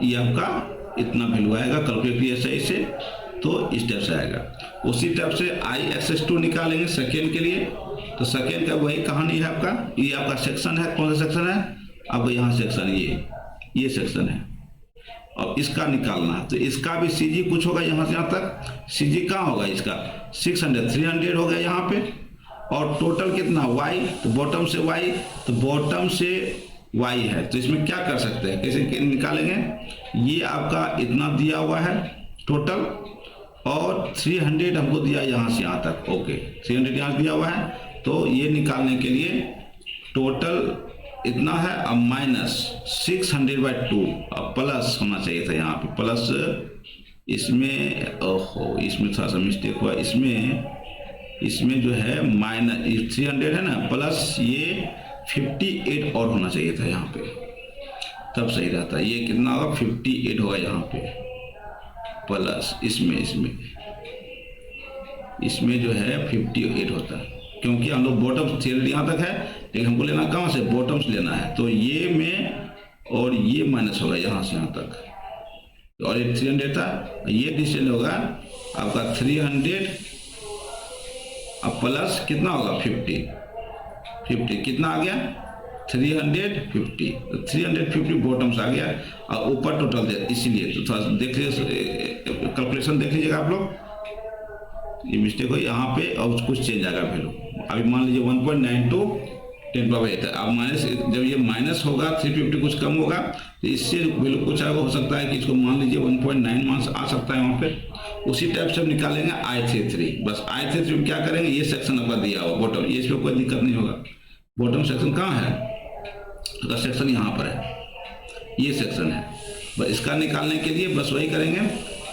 ये आपका इतना वैल्यू आएगा। कैलकुलेट किया सही से तो इस टाइप से आएगा। उसी टाइप से आई एक्सेस 2 निकालेंगे सेकेंड के लिए, तो सेकेंड का वही कहानी है आपका। ये आपका सेक्शन है, कौन सा सेक्शन है आपका, यहाँ सेक्शन ये सेक्शन है और इसका निकालना है। तो इसका भी सीजी कुछ होगा यहाँ से यहाँ तक। सीजी कहाँ होगा इसका 600 300 हो गया यहाँ पे, और टोटल कितना वाई, तो बॉटम से वाई, तो बॉटम से वाई है। तो इसमें क्या कर सकते हैं, कैसे निकालेंगे, ये आपका इतना दिया हुआ है टोटल और 300 हमको दिया यहाँ से यहाँ तक, ओके 300 यहाँ दिया हुआ है। तो ये निकालने के लिए टोटल इतना है, अब माइनस 600/2, अब प्लस होना चाहिए था यहाँ पे प्लस, इसमें ओहो इसमें थोड़ा सा मिस्टेक हुआ, इसमें जो है माइनस 300 है ना, प्लस ये 58 और होना चाहिए था यहाँ पे, तब सही रहता। ये कितना होगा 58 होगा यहाँ पे, प्लस इसमें जो है 58 होता है, क्योंकि हम लोग बॉटम थ्योरी यहाँ तक है, लेकिन हमको लेना कहाँ से, बॉटम से लेना है। तो ये में और ये माइनस होगा यहाँ से यहाँ तक, और ये 300 था, ये डिस्टेंस होगा आपका 300, अब प्लस कितना होगा 50 कितना आ गया 350, तो 350 बॉटम से आ गया, और ऊपर टोटल दे, इसीलिए तो थोड़ा देख लीजिए, कैलकुलेशन देख लीजिएगा आप लोग, ये मिस्टेक हो यहाँ पे, और कुछ चेंज आएगा वैल्यू। अभी मान लीजिए 1.92 10⁻8 है, अब माइनस, जब ये माइनस होगा 350 कुछ कम होगा, तो इससे वैल्यू कुछ आएगा, हो सकता है कि इसको मान लीजिए 1.9 मान आ सकता है वहाँ पे। उसी टाइप से हम निकालेंगे I33, बस I33 में क्या करेंगे, ये सेक्शन आपका दिया हुआ बॉटम, ये इसमें कोई दिक्कत नहीं होगा। बॉटम सेक्शन कहाँ है, अगर सेक्शन यहाँ पर है, ये सेक्शन है, बस इसका निकालने के लिए बस वही करेंगे,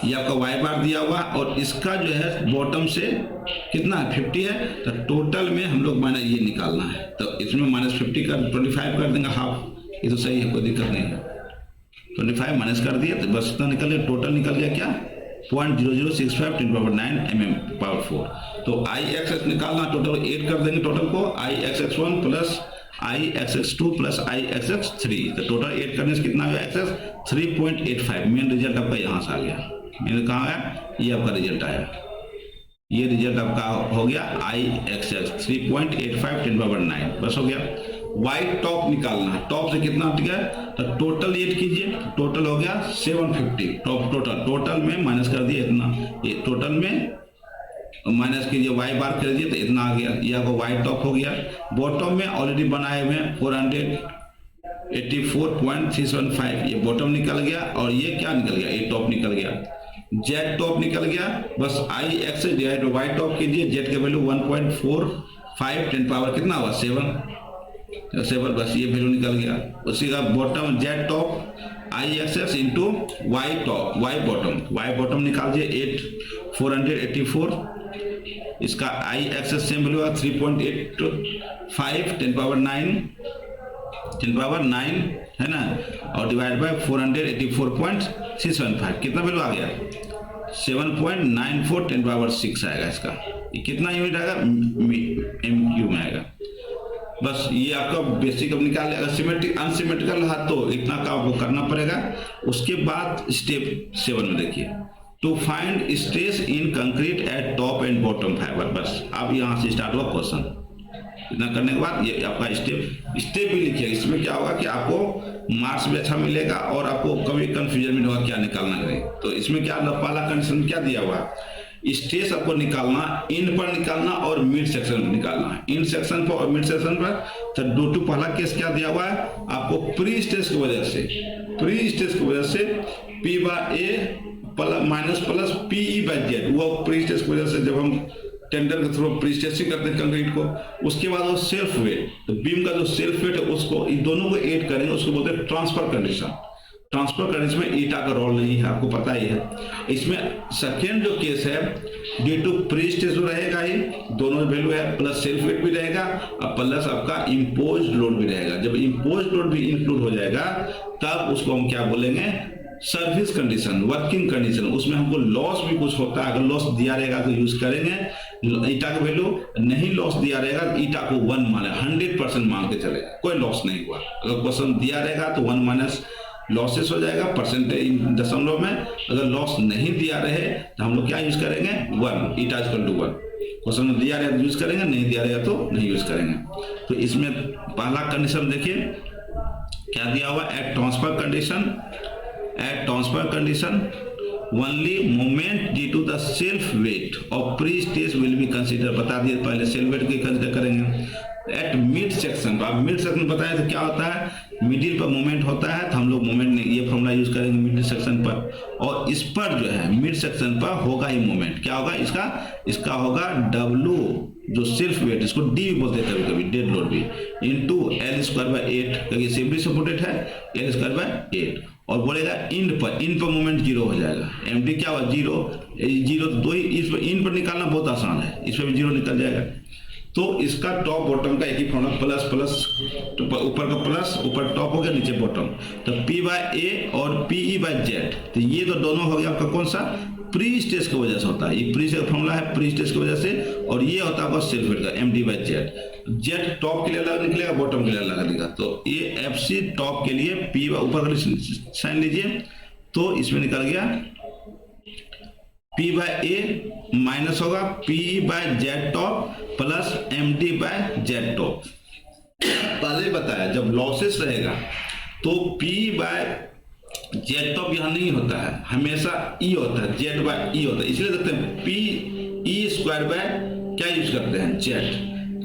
ये आपका वाई बार दिया हुआ, और इसका जो है बॉटम से कितना है 50 है, तो टोटल में हम लोग माइनस ये निकालना है, तो इसमें -50 का 25 कर देंगे हाफ, ये तो सही है, कोई दिक्कत नहीं है। 25 माइनस कर दिया, तो बस इतना निकल गया, टोटल निकल गया क्या 0.0065 10⁻9 mm⁴। तो Ixx निकालना, टोटल 8 कर देंगे, टोटल को Ixx1 plus Ixx2 plus Ixx3, तो टोटल 8 करने से कितना आया Xx 3.85। मेन रिजल्ट आपका यहाँ से आ गया, मेन कहाँ आया, ये आपका रिजल्ट आया, ये रिजल्ट आपका हो गया Ixx 3.85 10⁻9, बस हो गया। वाइट टॉप निकालना है, टॉप से कितना टिका है, तो टोटल 8 कीजिए, टोटल हो गया 750, टॉप टोटल में माइनस कर दिया इतना, ये टोटल में माइनस कीजिए, वाई बार कर दिए तो इतना आ गया, ये आपको वाई टॉप हो गया। बॉटम में ऑलरेडी बनाए हुए 484.375, ये बॉटम निकल गया, और ये क्या निकल गया, ये टॉप निकल गया, जेड टॉप निकल गया। बस Ix divide by Y top कीजिए, जेड का वैल्यू 1.45 10 कितना हुआ 7, बस ये वैल्यू निकल गया। उसी का bottom Z top Ixx into Y top, Y bottom निकाल दिए 484, इसका Ixx सेम वैल्यू 3.85 10⁻9 है ना, और डिवाइड बाय 484.675, कितना वैल्यू आ गया 7.94 10⁻6 आएगा इसका। ये कितना यूनिट आएगा, MQ में आएगा। बस ये आपका बेसिक अब निकाल, अगर सिमेट्रिक अनसिमेट्रिकल है तो इतना का आपको करना पड़ेगा। उसके बाद स्टेप 7 में देखिए, to find stress in concrete at top and bottom fibre. बस अब यहाँ से स्टार्ट हुआ क्वेश्चन। इतना करने के बाद ये आपका स्टेप भी लिखिए। इसमें क्या होगा कि आपको मार्क्स भी अच्छा मिलेगा और आपको कभी कंफ्यूजन भी नहीं होगा क्या निकालना है। तो इसमें क्या पहला कंडीशन क्या दिया हुआ, स्ट्रेस आपको निकालना, इन पर निकालना और मिड सेक्शन पर निकालना। इन सेक्शन पर और मिड सेक्शन पर तो टू पहला केस क्या दिया हुआ है आपको, प्री स्ट्रेस की वजह से P/A माइनस प्लस PE/Z, वो प्री स्ट्रेस की वजह से जब हम टेंडर के थ्रू प्री स्ट्रेसिंग करते हैं कंक्रीट को, उसके बाद वो सेल्फ वेट, तो बीम का जो सेल्फ वेट है उसको इन दोनों को ऐड करेंगे, उसको बोलते हैं ट्रांसफर कंडीशन। ट्रांसफर करने में ईटा का रोल नहीं है, आपको पता ही है। इसमें सेकेंड जो केस है, ड्यू टू प्री स्ट्रेस रहेगा ही, दोनों वैल्यू है, प्लस सेल्फ वेट भी रहेगा और प्लस आपका इम्पोज्ड लोड भी रहेगा। जब इम्पोज्ड लोड भी इंक्लूड हो जाएगा तब उसको हम क्या बोलेंगे, सर्विस कंडीशन, वर्किंग कंडीशन। उसमें हमको लॉस भी कुछ होता है, अगर लॉस दिया रहेगा तो यूज करेंगे। ईटा का वैल्यू नहीं लॉस दिया रहेगा, ईटा को 1 माने 100% मान के चले, कोई लॉस नहीं हुआ। अगर क्वेश्चन दिया रहेगा तो 1 माइनस लॉसेस हो जाएगा परसेंटेज दशमलव में। अगर लॉस नहीं दिया रहे तो हम लोग क्या यूज करेंगे, 1, ईटा इक्वल टू 1। क्वेश्चन में दिया रहेगा तो यूज करेंगे, नहीं दिया रहेगा तो नहीं यूज करेंगे। तो इसमें पहला कंडीशन देखिए क्या दिया हुआ, at transfer condition only moment due to the self weight of pre stress will be consider. बता दिए पहले सेल्फ वेट की कंसीडर करेंगे। एट मिड सेक्शन, अब मिड सेक्शन बताया तो क्या होता है मिडिल पर मोमेंट होता है तो हम लोग मोमेंट ने ये फॉर्मूला यूज करेंगे मिडिल सेक्शन पर, और इस पर जो है मिड सेक्शन पर होगा ही मोमेंट, क्या होगा इसका होगा W जो सेल्फ वेट, इसको D भी बोलते हैं कभी कभी, डेड लोड भी, इंटू L²/8, क्योंकि सिम्पली सपोर्टेड है, L²/8, और बोलेगा इंड पर मोमेंट 0 हो जाएगा, MD क्या हुआ 0 तो दो ही, इस पर इन पर निकालना बहुत आसान है, इस पर भी 0 निकल जाएगा। तो इसका टॉप बॉटम का एक ही फॉर्मूला, प्लस प्लस, तो ऊपर का प्लस, ऊपर टॉप हो गया, नीचे बॉटम, तो P/A और PE/Z, तो ये तो दोनों हो गया आपका कौन सा, प्री स्टेज की वजह से होता है, ये प्री स्टेज फॉर्मूला है, प्री स्टेज की वजह से, और ये होता है आपका सेल्फ वेट का MD/Z। जेड टॉप के लिए अलग निकलेगा, बॉटम के लिए अलग निकलेगा, तो ये FC टॉप के लिए P ऊपर का साइन लीजिए, तो इसमें निकल गया P/A माइनस होगा PE/Z top plus MD/Z top. पहले बताया जब लॉसेस रहेगा तो P/Z टॉप यहाँ नहीं होता है, हमेशा E होता है, Z/E होता है, इसलिए देखते हैं PE² क्या यूज करते हैं, Z।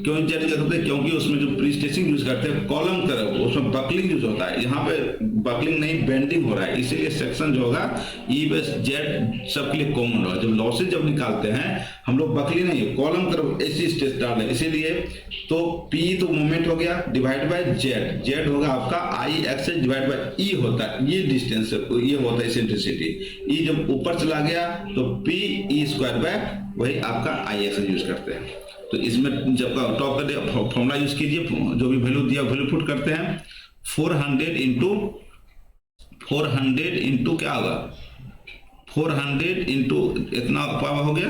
क्यों Z क्या करते हैं, क्योंकि उसमें जो प्रीस्टेसिंग यूज करते हैं कॉलम तरफ, उसमें बकलिंग यूज होता है, यहाँ पे बकलिंग नहीं बेंडिंग हो रहा है, इसीलिए सेक्शन जो होगा E/Z सबके लिए कॉमन होगा। जब लॉसेज जब निकालते हैं हम लोग बकलिंग नहीं, कॉलम तरफ ऐसी स्टेज डाल रहे हैं, इसीलिए तो P तो मोमेंट हो गया डिवाइड बाय Z होगा आपका I/X डिवाइड बाय E होता है, ये डिस्टेंस ये होता है इसेंट्रिसिटी, E जब ऊपर चला गया तो PE² वही आपका I/X यूज करते हैं। तो इसमें जब टॉप का फॉर्मूला यूज कीजिए, जो भी वैल्यू दिया वैल्यू पुट करते हैं, 400 इंटू क्या होगा, 400 इंटू इतना पावर हो गया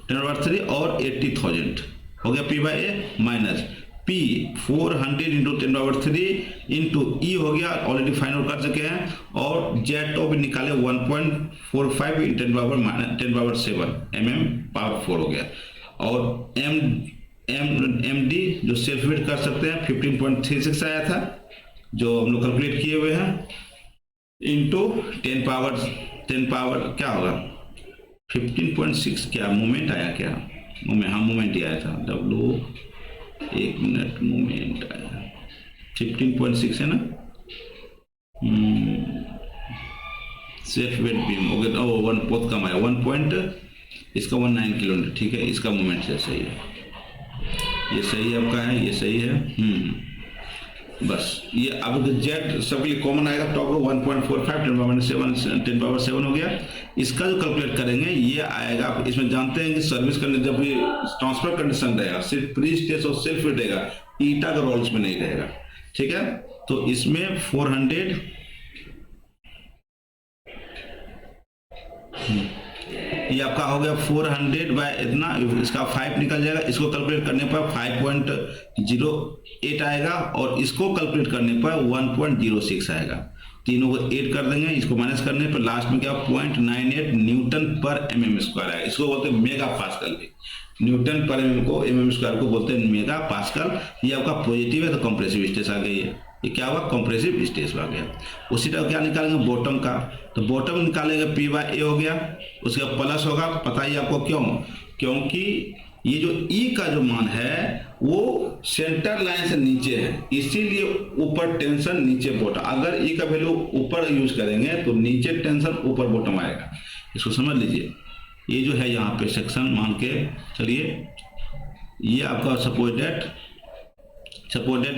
10⁻³ और 80,000 हो गया P/A minus P 400 into 10⁻³ into E हो गया, ऑलरेडी फाइंड आउट कर चुके हैं, और Z टॉप निकाले 1.45 10⁻7 mm/4 हो गया, और MD जो सेल्फ वेट कर सकते हैं 15.36 आया था जो हम लोग कैलकुलेट किए हुए हैं, इंटू 10 पावर क्या होगा 15.6, क्या मोमेंट आया, क्या मोमेंट ही आया था, W 1 मिनट मोमेंट आया 15.6 है ना, सेल्फ वेट बीम हो गया, वन बहुत कम आया, 19 किलोमीटर, ठीक है, इसका मोमेंट से सही है, ये सही आपका है, ये सही है, बस ये अब जेड सबके लिए कॉमन आएगा, टॉप को 1.45 10⁻7 हो गया। इसका जो कैलकुलेट करेंगे ये आएगा, इसमें जानते हैं कि सर्विस करने जब भी ट्रांसफर कंडीशन रहेगा सिर्फ प्री स्टेज और सेल्फ वेट रहेगा, ईटा का रोल इसमें नहीं रहेगा, ठीक है। तो इसमें 400 ये आपका हो गया 400 बाय इतना, इसका 5 निकल जाएगा, इसको कैलकुलेट करने पर 5.08 आएगा, और इसको कैलकुलेट करने पर 1.06 आएगा, तीनों को ऐड कर देंगे, इसको माइनस करने पर लास्ट में क्या 0.98 न्यूटन पर mm² आएगा, इसको बोलते हैं मेगा पास्कल भी, न्यूटन पर mm को mm² को बोलते हैं मेगा पास्कल। ये आपका पॉजिटिव है तो कंप्रेसिव स्टेज आ गई है, ये क्या हुआ कंप्रेसिव स्टेज आ गया। उसी तरह क्या निकालेंगे बॉटम का, तो बॉटम निकालेंगे P/A हो गया, उसका प्लस होगा, पता ही आपको क्यों, क्योंकि ये जो E का जो मान है वो सेंटर लाइन से नीचे है, इसीलिए ऊपर टेंशन नीचे बॉटम, अगर E का वैल्यू ऊपर यूज करेंगे तो नीचे टेंशन ऊपर बॉटम आएगा, इसको समझ लीजिए। ये जो है यहाँ पे सेक्शन मान के चलिए, ये आपका सपोर्टेड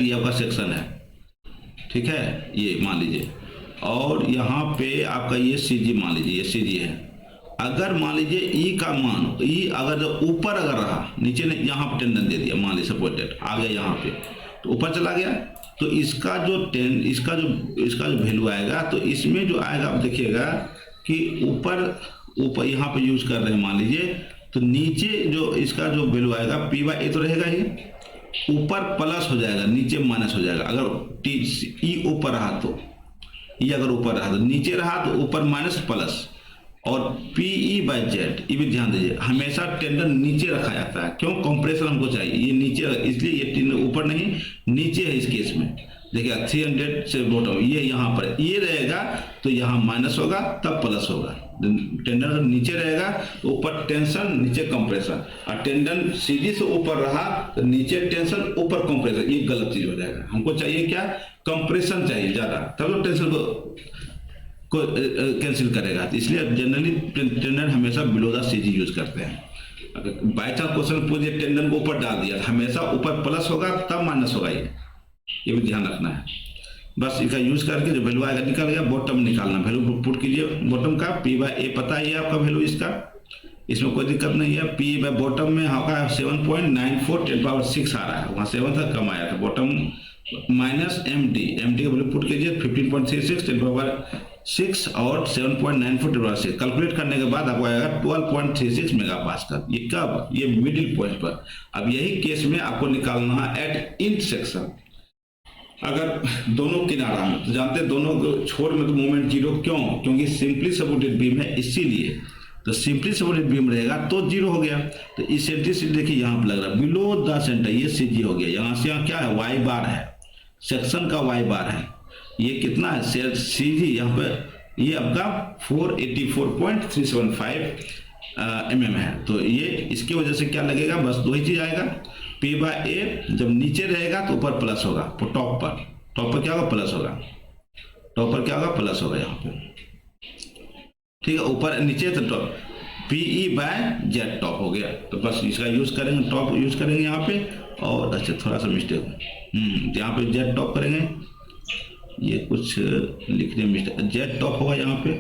ये आपका सेक्शन है, ठीक है, ये मान लीजिए, और यहाँ पे आपका ये CG मान लीजिए, ये CG है। अगर मान लीजिए E का मान, E अगर ऊपर अगर रहा, नीचे ने यहाँ पे टेंडन दे दिया, मान लीजिए सपोर्टेड आ गया यहाँ पे, तो ऊपर चला गया, तो इसका जो वैल्यू आएगा, तो इसमें जो आएगा आप देखिएगा कि ऊपर यहाँ पे यूज कर रहे हैं मान लीजिए, तो नीचे जो इसका जो वैल्यू आएगा P/A तो रहेगा ही, ऊपर प्लस हो जाएगा, नीचे माइनस हो जाएगा। अगर E ऊपर रहा तो E अगर ऊपर रहा तो नीचे रहा तो ऊपर माइनस प्लस, और PE/Z ये भी ध्यान दीजिए, हमेशा टेंडन नीचे रखा जाता है, क्यों कंप्रेसर हमको चाहिए, ये नीचे, इसलिए ये टेंडन ऊपर नहीं नीचे है। इस केस में देखिए 300 से बॉटम, ये यहाँ पर ये रहेगा तो यहाँ माइनस होगा तब प्लस होगा, टेंडन नीचे रहेगा तो ऊपर टेंशन नीचे कंप्रेसर, और टेंडन सीधी से ऊपर रहा तो नीचे टेंशन ऊपर कंप्रेसर, ये गलत चीज हो जाएगा। हमको चाहिए क्या कंप्रेशन चाहिए ज़्यादा, तब तो टेंशन को कैंसिल करेगा। तो इसलिए जनरली टेंडन हमेशा बिलो द सीजी यूज करते हैं। अगर बाई चांस क्वेश्चन पूछे टेंडन को ऊपर डाल दिया, हमेशा ऊपर प्लस होगा तब माइनस होगा, ये भी ध्यान रखना है। बस इसका यूज करके जो वैल्यू आएगा निकल गया, बॉटम निकालना, वैल्यू पुट कीजिए बॉटम का, पी बाय ए पता ही है आपका वैल्यू इसका, इसमें कोई दिक्कत नहीं है। पी बाय बॉटम में होगा 7.94 10⁻6 आ रहा है, वहाँ 7 तक कम आया था बॉटम, माइनस एम डी का वैल्यू पुट कीजिए 15.36 10⁻6 और 7.94 10⁻6, कैलकुलेट करने के बाद आपको आएगा 12.36 मेगा पास्कल। ये कब? ये मिडिल पॉइंट पर। अब यही केस में आपको निकालना है एट इंटरसेक्शन। अगर दोनों किनारा में, तो जानते हैं दोनों छोर में तो मोमेंट जीरो, क्यों? क्योंकि सिंपली सपोर्टेड बीम है, इसीलिए। तो सिंपली सपोर्टेड बीम रहेगा तो जीरो हो गया। तो इसेंट्रिसिटी देखिए यहाँ पे लग रहा है बिलो द सेंटर, ये सीजी हो गया। यहाँ से यहाँ क्या है? वाई बार है, सेक्शन का वाई बार है। ये कितना है? सीजी यहाँ पे ये आपका 484.375 mm है। तो ये इसकी वजह से क्या लगेगा? बस दो ही चीज आएगा, पी बाय ए जब नीचे रहेगा तो ऊपर प्लस होगा, तो टॉप पर क्या होगा? प्लस होगा। टॉप पर क्या होगा? प्लस होगा यहाँ पे, ठीक है। ऊपर नीचे तो top, P E bye Z top हो गया। तो बस इसका यूज करेंगे, टॉप यूज करेंगे यहाँ पे। और अच्छा थोड़ा सा मिस्टेक, यहाँ पे जेड टॉप करेंगे, ये कुछ लिखने में मिस्टेक, जेड टॉप होगा यहाँ पे,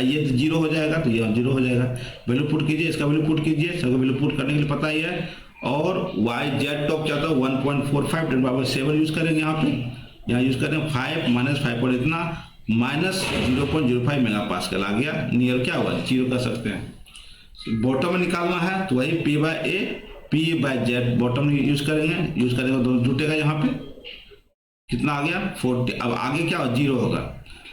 ये जीरो हो जाएगा तो यहाँ जीरो हो जाएगा। वैल्यू पुट कीजिए, इसका वैल्यू पुट कीजिए, सबका वैल्यू पुट करने के लिए पता ही है। और वाई जेड टॉप क्या था? 1.45 10⁻7 यूज करेंगे यहाँ पे, यहाँ यूज करेंगे 5 माइनस 5 पर इतना माइनस 0.05 मेगा पास्कल आ गया। नियर क्या हुआ? जीरो कर सकते हैं। बॉटम में निकालना है तो वही P by A, P by Z bottom use करेंगे दोनों जुटेगा। यहाँ पे कितना आ गया? 40। अब आगे क्या हो? जीरो होगा,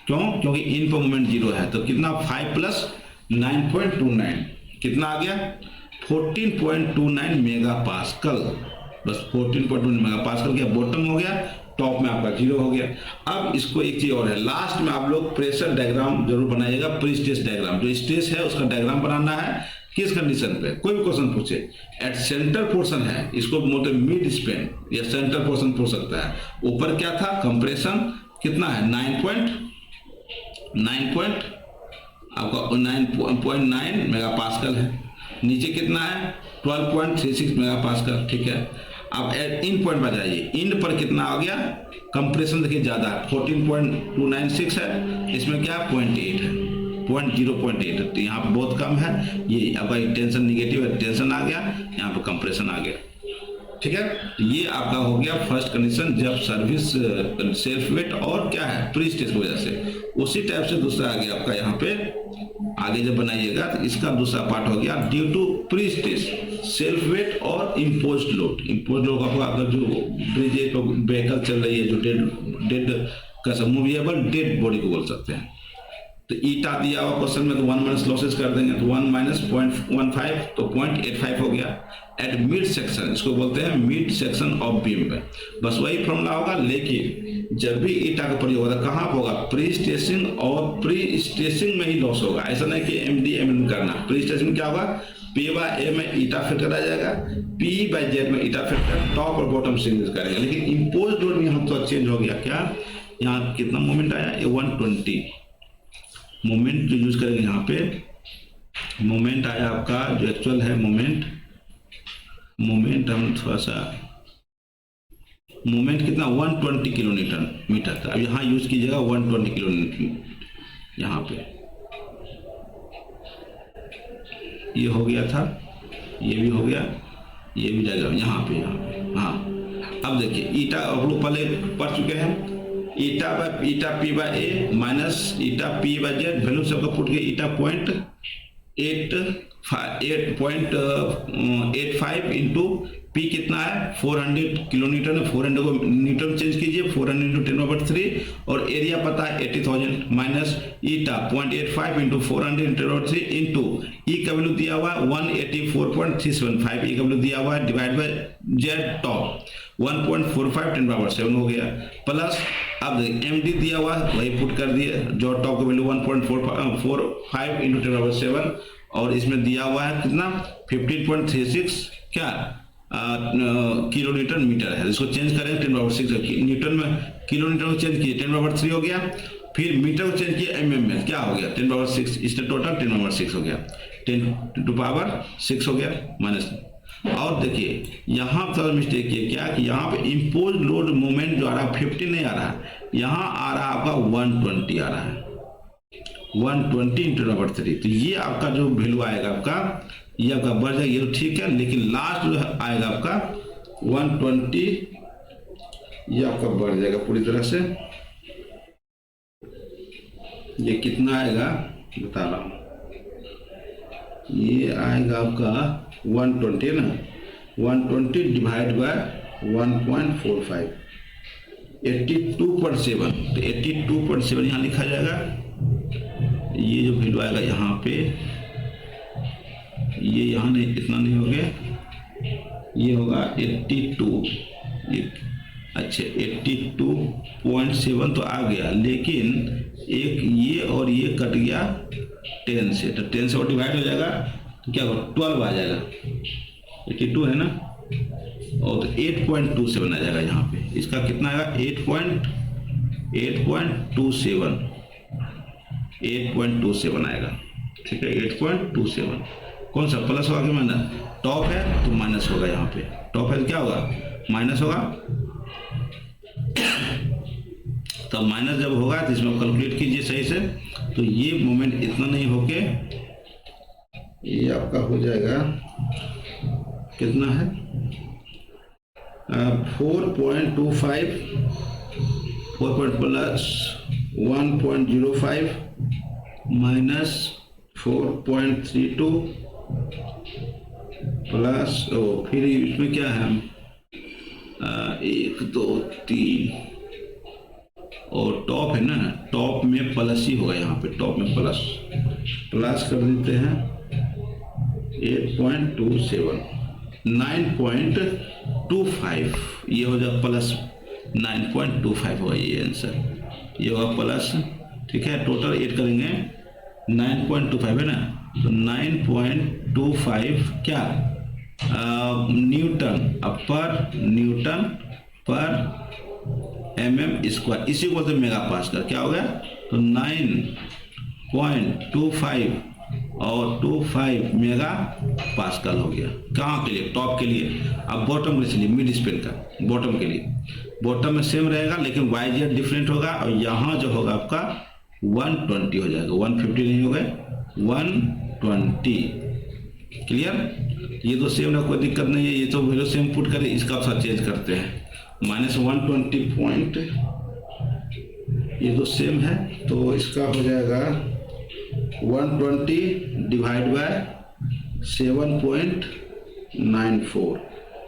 क्यों? क्योंकि इन पर मोमेंट जीरो है। तो कितना? 5 प्लस 9.29 कितना आ गया? 14.29 मेगा पास्कल। बस 14.29 मेगा पास्कल क्या बॉटम हो गया, टॉप में आपका जीरो हो गया। अब इसको एक चीज और है, लास्ट में आप लोग प्रेशर डायग्राम जरूर बनाइएगा, प्री स्ट्रेस डायग्राम। जो स्ट्रेस है उसका डायग्राम बनाना है। किस कंडीशन पे? कोई भी क्वेश्चन पूछे, एट सेंटर पोर्शन है, इसको बोलते मिड स्पेन या सेंटर पोर्शन पूछ सकता है। ऊपर क्या था? कंप्रेशन कितना है? 9.9 मेगा पास्कल है। नीचे कितना है? 12.36 मेगा पास्कल, ठीक है। अब इन पॉइंट पर जाइए, इन पर कितना आ गया? कंप्रेशन देखिए ज्यादा है, 14.296 है, इसमें क्या 0.8 है, 0.8 है। तो यहाँ पे बहुत कम है। ये आपका टेंशन निगेटिव है, टेंशन आ गया, यहाँ पे कंप्रेशन आ गया, ठीक है। तो ये आपका हो गया फर्स्ट कंडीशन, जब सर्विस सेल्फ वेट और क्या है प्री स्ट्रेस की वजह से। उसी टाइप से दूसरा आ गया आपका, यहाँ पे आगे जब बनाइएगा तो इसका दूसरा पार्ट हो गया due to pre stress self weight और इम्पोज्ड लोड। इम्पोज्ड लोड आपको अगर जो ब्रिज पर व्हीकल चल रही है, जो डेड का मूवेबल डेड बॉडी को बोल सकते हैं। तो ईटा दिया हुआ क्वेश्चन में तो 1 माइनस लॉसेस कर देंगे, तो 1 माइनस 0.15 तो 0.85 हो गया। एट मिड सेक्शन, इसको बोलते हैं मिड सेक्शन ऑफ बीम में, बस वही फॉर्मूला होगा। लेकिन जब भी ईटा का प्रयोग होगा कहाँ होगा? प्री स्ट्रेसिंग और प्री स्ट्रेसिंग में ही लॉस होगा। ऐसा नहीं कि एम करना। प्री स्ट्रेसिंग क्या होगा? पी बाय ए में ईटा फैक्टर आ जाएगा, पी बाय जेड में ईटा फैक्टर, टॉप और बॉटम सिंगल करेगा। लेकिन इम्पोज लोड में यहाँ तो चेंज हो गया। क्या यहाँ कितना मोमेंट आया? 120 मोमेंट जो यूज करेंगे यहाँ पे। मोमेंट आया आपका जो एक्चुअल है मोमेंट हम थोड़ा सा मोमेंट कितना 120 किलोमीटर मीटर था। अब यहाँ यूज कीजिएगा 120 किलोमीटर। यहाँ पे ये हो गया था, ये भी हो गया, ये भी जाएगा यहाँ पे हाँ। अब देखिए ईटा हम लोग पहले पढ़ चुके हैं, ईटा P by A minus eta P by Z, value सबका पुट के ईटा 0.85 इंटू पी कितना है 400 किलोमीटर में 400 को न्यूटन चेंज कीजिए 400 इंटू 10⁻³ और एरिया पता है 80,000 minus eta 0.85 into 400 into 10⁻³ into ई का वैल्यू दिया हुआ है 184.375 ई का वैल्यू दिया हुआ है डिवाइड बाय जेड टॉप 1.45 10⁻7 हो गया प्लस अब एम डी दिया हुआ है वही पुट कर दिए जो टॉप का वैल्यू 1.45 इंटू 10⁻7 और इसमें दिया हुआ है कितना 15.36 क्या किलो न्यूटन मीटर है, इसको चेंज करेंगे 10⁻⁶, न्यूटन में किलो न्यूटन को चेंज किए 10⁻³ हो गया, फिर मीटर को चेंज किए mm में, क्या हो गया 10⁻⁶, इससे टोटल 10⁻⁶ हो गया, 10⁻⁶ हो गया माइनस। और देखिए यहाँ पर मिस्टेक ये क्या कि यहाँ पे इम्पोज लोड मोमेंट जो आ रहा है 50 नहीं आ रहा है, यहाँ आ रहा है आपका 120 आ रहा है, 120 × 10⁻³ तो ये आपका जो वैल्यू आएगा आपका, ये आपका बढ़ जाएगा, ये तो ठीक है, लेकिन लास्ट जो आएगा आपका 120, ये आपका बढ़ जाएगा पूरी तरह से। ये कितना आएगा बता रहा हूँ, ये आएगा आपका 120 है ना, 120 डिवाइड बाय 1.45, 82.7, तो 82.7 यहाँ लिखा जाएगा। ये जो वैल्यू आएगा यहाँ पे, ये यहाँ नहीं, इतना नहीं हो गया, ये होगा 82, अच्छा 82.7 तो आ गया, लेकिन एक ये और ये कट गया 10 से, तो 10 से और डिवाइड हो जाएगा तो क्या होगा 12 आ जाएगा, 82 है ना, और तो 8.27 आ जाएगा यहाँ पे, इसका कितना आएगा 8.27 आएगा, ठीक है 8.27। कौन सा प्लस होगा कि माइनस, टॉप है तो माइनस होगा, यहाँ पे टॉप है तो क्या होगा माइनस होगा, तो माइनस जब होगा तो इसमें कैलकुलेट कीजिए सही से, तो ये मोमेंट इतना नहीं होके ये आपका हो जाएगा कितना है 4.25 प्लस 1.05 माइनस 4.32 प्लस फिर इसमें क्या है 1 2 3 और टॉप है ना, टॉप में प्लस ही होगा, यहाँ पे टॉप में प्लस कर देते हैं 8.27 9.25, ये हो जाएगा प्लस 9.25 होगा ये आंसर, ये होगा प्लस, ठीक है टोटल 8 करेंगे 9.25 है ना, तो 9.25 क्या न्यूटन पर mm², इसी को तो मेगा पास्कल, क्या हो गया तो 9.25 और 25 मेगा पास्कल हो गया, कहाँ के लिए टॉप के लिए। अब बॉटम के लिए, मिड स्पेन का बॉटम के लिए, बॉटम में सेम रहेगा लेकिन YZ डिफरेंट होगा, और यहाँ जो होगा आपका 120 हो जाएगा, 150 नहीं हो गए 120, क्लियर। ये तो सेम ना, कोई दिक्कत नहीं है, ये तो वैल्यू सेम पुट करें, इसका साथ चेंज करते हैं -120 पॉइंट, ये तो सेम है, तो इसका हो जाएगा 120 डिवाइड बाय 7.94,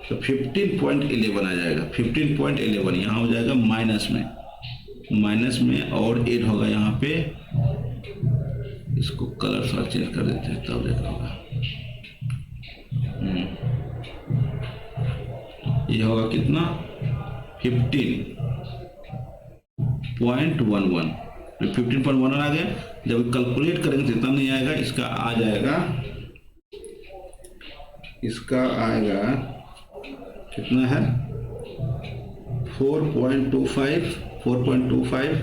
तो 15.11 आ जाएगा, 15.11 यहाँ हो जाएगा माइनस में और 8 होगा यहाँ पे, इसको कलर सा चेंज कर देते हैं तब देखा होगा, ये होगा कितना 15.11, 15.11 आ गया। जब कैलकुलेट करेंगे तो इतना नहीं आएगा, इसका आ जाएगा, इसका आएगा कितना है 4.25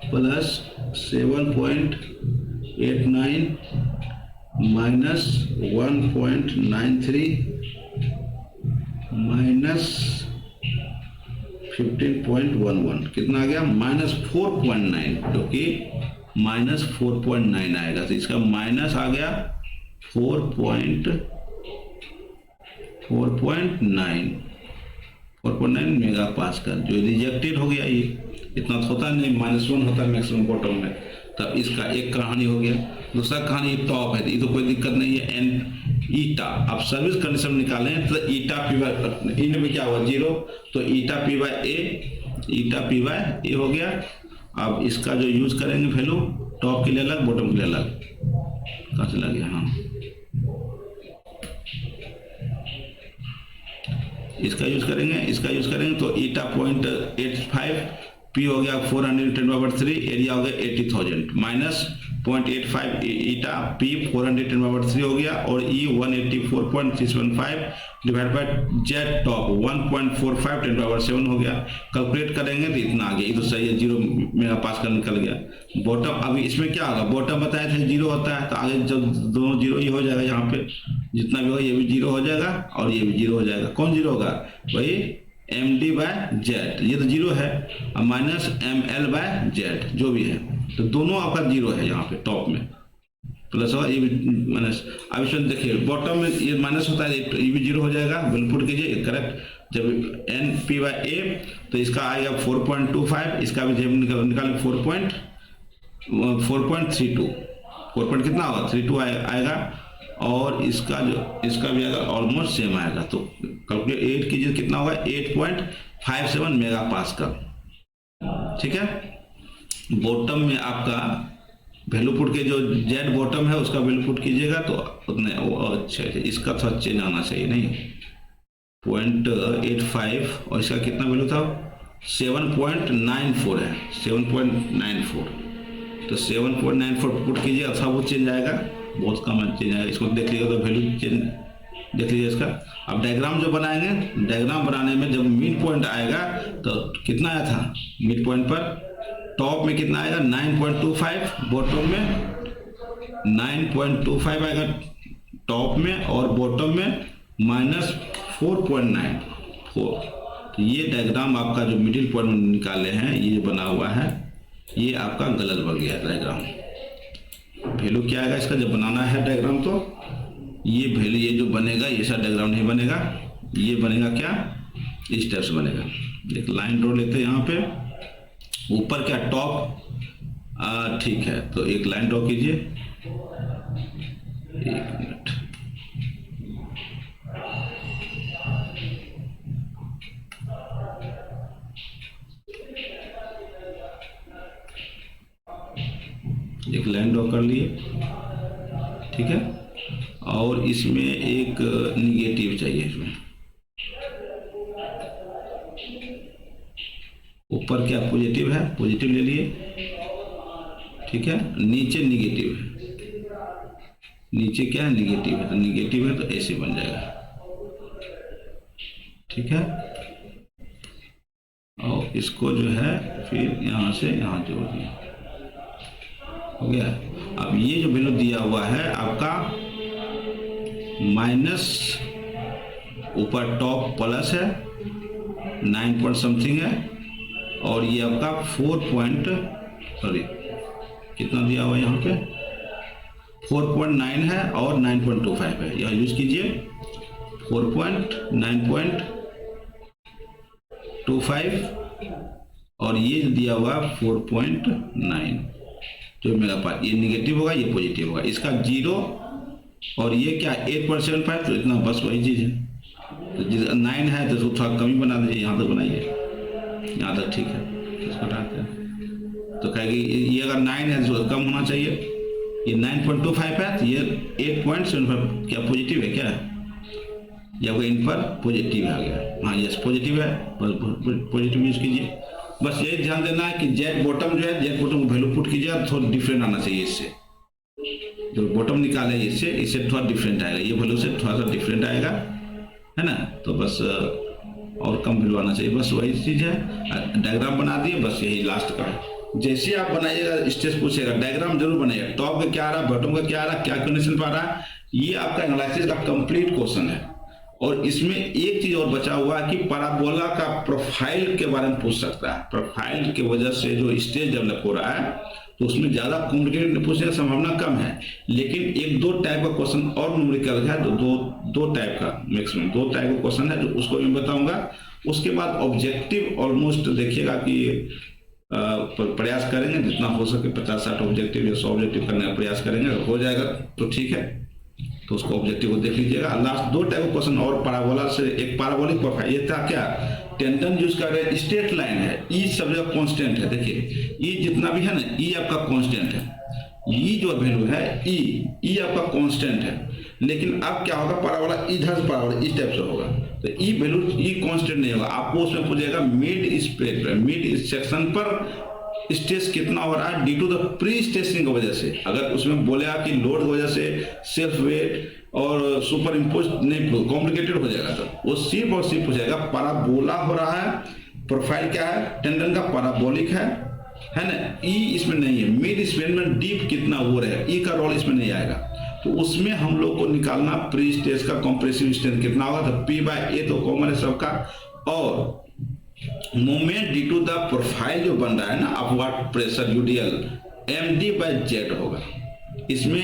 प्लस 7.89 माइनस 1.93 माइनस 15.11, कितना आ गया -4.9, जो कि -4.9 आएगा, तो इसका माइनस आ गया 4.9 मेगा पास्कल, जो रिजेक्टेड हो गया। ये इतना तो होता नहीं, -1 होता है मैक्सिमम बॉटम में, तब इसका एक कहानी हो गया। दूसरा कहानी टॉप है, ये तो कोई दिक्कत नहीं है। एंड ईटा, आप सर्विस कंडीशन निकालें तो ईटा पी बाय इन में क्या हुआ 0, तो ईटा पी बाय ए हो गया। अब इसका जो यूज करेंगे वैल्यू, टॉप के लिए अलग बॉटम के लिए अलग, कहाँ से लगे, हाँ इसका यूज करेंगे तो ईटा 0.85, पी हो गया 410/3, एरिया हो गया 80,000 माइनस 0.85 ईटा, P 410/3 हो गया, और E 184.615 divide by Z top 1.45 10/7 हो गया। कैलकुलेट करेंगे तो इतना आ गया, ये तो सही है, 0 मेगापास्कल निकल गया। बॉटम अभी इसमें क्या होगा, बॉटम बताया था 0 होता है, तो आगे जब दोनों 0 ही हो जाएगा, यहाँ पे जितना भी होगा ये भी 0 हो जाएगा और ये भी 0 हो जाएगा। कौन 0 होगा, वही md/z, ये तो 0 है, और माइनस ml/z जो भी है, तो दोनों आपका 0 है यहाँ पे टॉप में, प्लस होगा ये भी माइनस। अब इसमें देखिए बॉटम में ये माइनस होता है, ये भी 0 हो जाएगा, बिल्कुल पुट कीजिए करेक्ट। जब np/a तो इसका आएगा 4.25, इसका भी जब निकाल 4.32 कितना होगा 32 आएगा, और इसका भी आएगा ऑलमोस्ट सेम आएगा। तो कैलकुलेट कीजिए कितना होगा 8.57 मेगापास्कल। ठीक है, बॉटम में आपका वैल्यू पुट के जो जेड बॉटम है उसका वैल्यू पुट कीजिएगा तो उतने अच्छा है, इसका थोड़ा चेंज आना चाहिए, नहीं 0.85 और इसका कितना वैल्यू था 7.94 है, 7.94, तो 7.94 पुट कीजिए, अच्छा वो चेंज आएगा, बहुत कम चेंज आएगा। इसको देख लीजिएगा तो वैल्यू चेंज देख लीजिए इसका। अब डायग्राम जो बनाएंगे, डायग्राम बनाने में जब मिड पॉइंट आएगा तो कितना आया था मिड पॉइंट पर, टॉप में कितना आएगा 9.25, बॉटम में 9.25 आएगा टॉप में, और बॉटम में -4.94। तो ये डायग्राम आपका जो मिडिल पॉइंट में निकाले हैं, ये जो बना हुआ है ये आपका गलत बन गया डायग्राम। वैल्यू क्या आएगा इसका जब बनाना है डायग्राम, तो ये वैल्यू ये जो बनेगा ये सारा डायग्राम नहीं बनेगा, ये बनेगा क्या इस टाइप से बनेगा। एक लाइन ड्रॉ लेते हैं यहाँ पे, ऊपर क्या टॉप, ठीक है, तो एक लाइन ड्रॉ कीजिए, एक मिनट, एक लाइन ड्रॉ कर लिए, ठीक है, और इसमें एक निगेटिव चाहिए, इसमें ऊपर क्या पॉजिटिव है, पॉजिटिव ले लिए, ठीक है, नीचे निगेटिव है, नीचे क्या है निगेटिव है, तो निगेटिव है तो ऐसे बन जाएगा, ठीक है, और इसको जो है फिर यहाँ से यहाँ जोड़ दिया, हो गया। अब ये जो वैल्यू दिया हुआ है आपका माइनस, ऊपर टॉप प्लस है 9 पॉइंट समथिंग है, और ये आपका 4 कितना दिया हुआ है यहाँ पे 4.9 है और 9.25 है, यह यूज कीजिए 4.9.25, और ये जो दिया हुआ 4.9 जो मेरा पास, ये निगेटिव होगा ये पॉजिटिव होगा, इसका 0 और ये क्या 8.75, तो इतना बस वही चीज़ है। तो 9 है तो उसको थोड़ा कमी बना दीजिए, यहाँ तक बनाइए, यहाँ तक ठीक है, इसको हटाते हैं, तो कहेगी ये अगर 9 है तो कम होना चाहिए, ये 9.25 है तो ये 8.75 क्या पॉजिटिव है क्या, या वो इन पर पॉजिटिव आ गया, हाँ यस पॉजिटिव है, पॉजिटिव यूज कीजिए। बस ये ध्यान देना है कि जेड बॉटम जो है, जेड बॉटम को वैल्यू पुट कीजिए, थोड़ा डिफरेंट आना चाहिए, इससे जो बॉटम निकाले इससे थोड़ा डिफरेंट आएगा, ये वैल्यू से थोड़ा सा डिफरेंट आएगा, है ना, तो बस और कम वैल्यू आना चाहिए, बस वही चीज़ है। डायग्राम बना दिए, बस यही लास्ट का है। जैसे आप बनाइएगा स्टेज पूछेगा, डायग्राम जरूर बनाइएगा, टॉप का क्या आ रहा है, बॉटम का क्या आ रहा है, क्या कंडीशन पर आ रहा है, ये आपका एनालिसिस का कंप्लीट क्वेश्चन है। और इसमें एक चीज और बचा हुआ है कि पैराबोला का प्रोफाइल के बारे में पूछ सकता है, प्रोफाइल की वजह से जो स्टेज डेवलप हो रहा है तो उसमें ज्यादा कॉम्प्लिकेटेड पूछने की संभावना कम है, लेकिन 1-2 टाइप का क्वेश्चन और न्यूमेरिकल है, तो दो टाइप का, मैक्सिमम 2 टाइप का क्वेश्चन है जो उसको मैं बताऊंगा। उसके बाद ऑब्जेक्टिव ऑलमोस्ट देखिएगा कि प्रयास करेंगे जितना हो सके 50-60 ऑब्जेक्टिव या 100 ऑब्जेक्टिव करने का प्रयास करेंगे, अगर हो जाएगा तो ठीक है, तो उसको ऑब्जेक्टिव को देख लीजिएगा। लास्ट 2 टाइप का क्वेश्चन और पैराबोला से, एक पैराबोलिक प्रोफाइल, ये था क्या टेंडन यूज कर रहे हैं, स्ट्रेट लाइन है, ई सब जगह कांस्टेंट है, देखिए ई जितना भी है ना, ई आपका कांस्टेंट है, ई जो वैल्यू है ई आपका कांस्टेंट है, लेकिन अब क्या होगा पैराबोला इधर से पैराबोला इस टाइप से होगा, तो ई वैल्यू ई कांस्टेंट नहीं होगा, आपको उसमें पूछेगा मिड स्पेस पर, मिड सेक्शन पर स्ट्रेस कितना हो रहा है due to the pre stressing की वजह से। अगर उसमें बोलेगा कि लोड की वजह से सेल्फ वेट और सुपर इम्पोज नहीं, कॉम्प्लिकेटेड हो जाएगा, तो वो सिर्फ और सिर्फ पूछेगा पैराबोला हो रहा है, प्रोफाइल क्या है, टेंडन का पैराबोलिक है ना, ई इसमें नहीं है, मिड स्पेन में डीप कितना हो रहा है, ई का रोल इसमें नहीं आएगा। तो उसमें हम लोग को निकालना प्री स्ट्रेस का कंप्रेसिव स्ट्रेंथ कितना होगा, तो P/A तो कॉमन है सबका, और moment due to the profile जो बन रहा है ना अपवर्ड प्रेशर यूडीएल MD/Z होगा, इसमें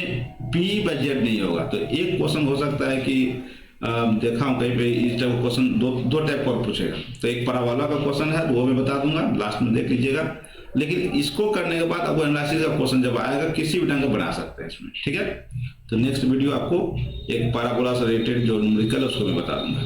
P/Z नहीं होगा। तो एक क्वेश्चन हो सकता है कि देखा हूं कहीं पे इस टाइप का क्वेश्चन दो टाइप का पूछेगा, तो एक पैराबोला का क्वेश्चन है वो मैं बता दूंगा, लास्ट में देख लीजिएगा। लेकिन इसको करने के बाद अब एनालिसिस का क्वेश्चन जब आएगा किसी भी ढंग का बना सकते हैं इसमें, ठीक है। तो नेक्स्ट वीडियो आपको एक पैराबोला से रिलेटेड जो न्यूमेरिकल है उसको मैं बता दूंगा।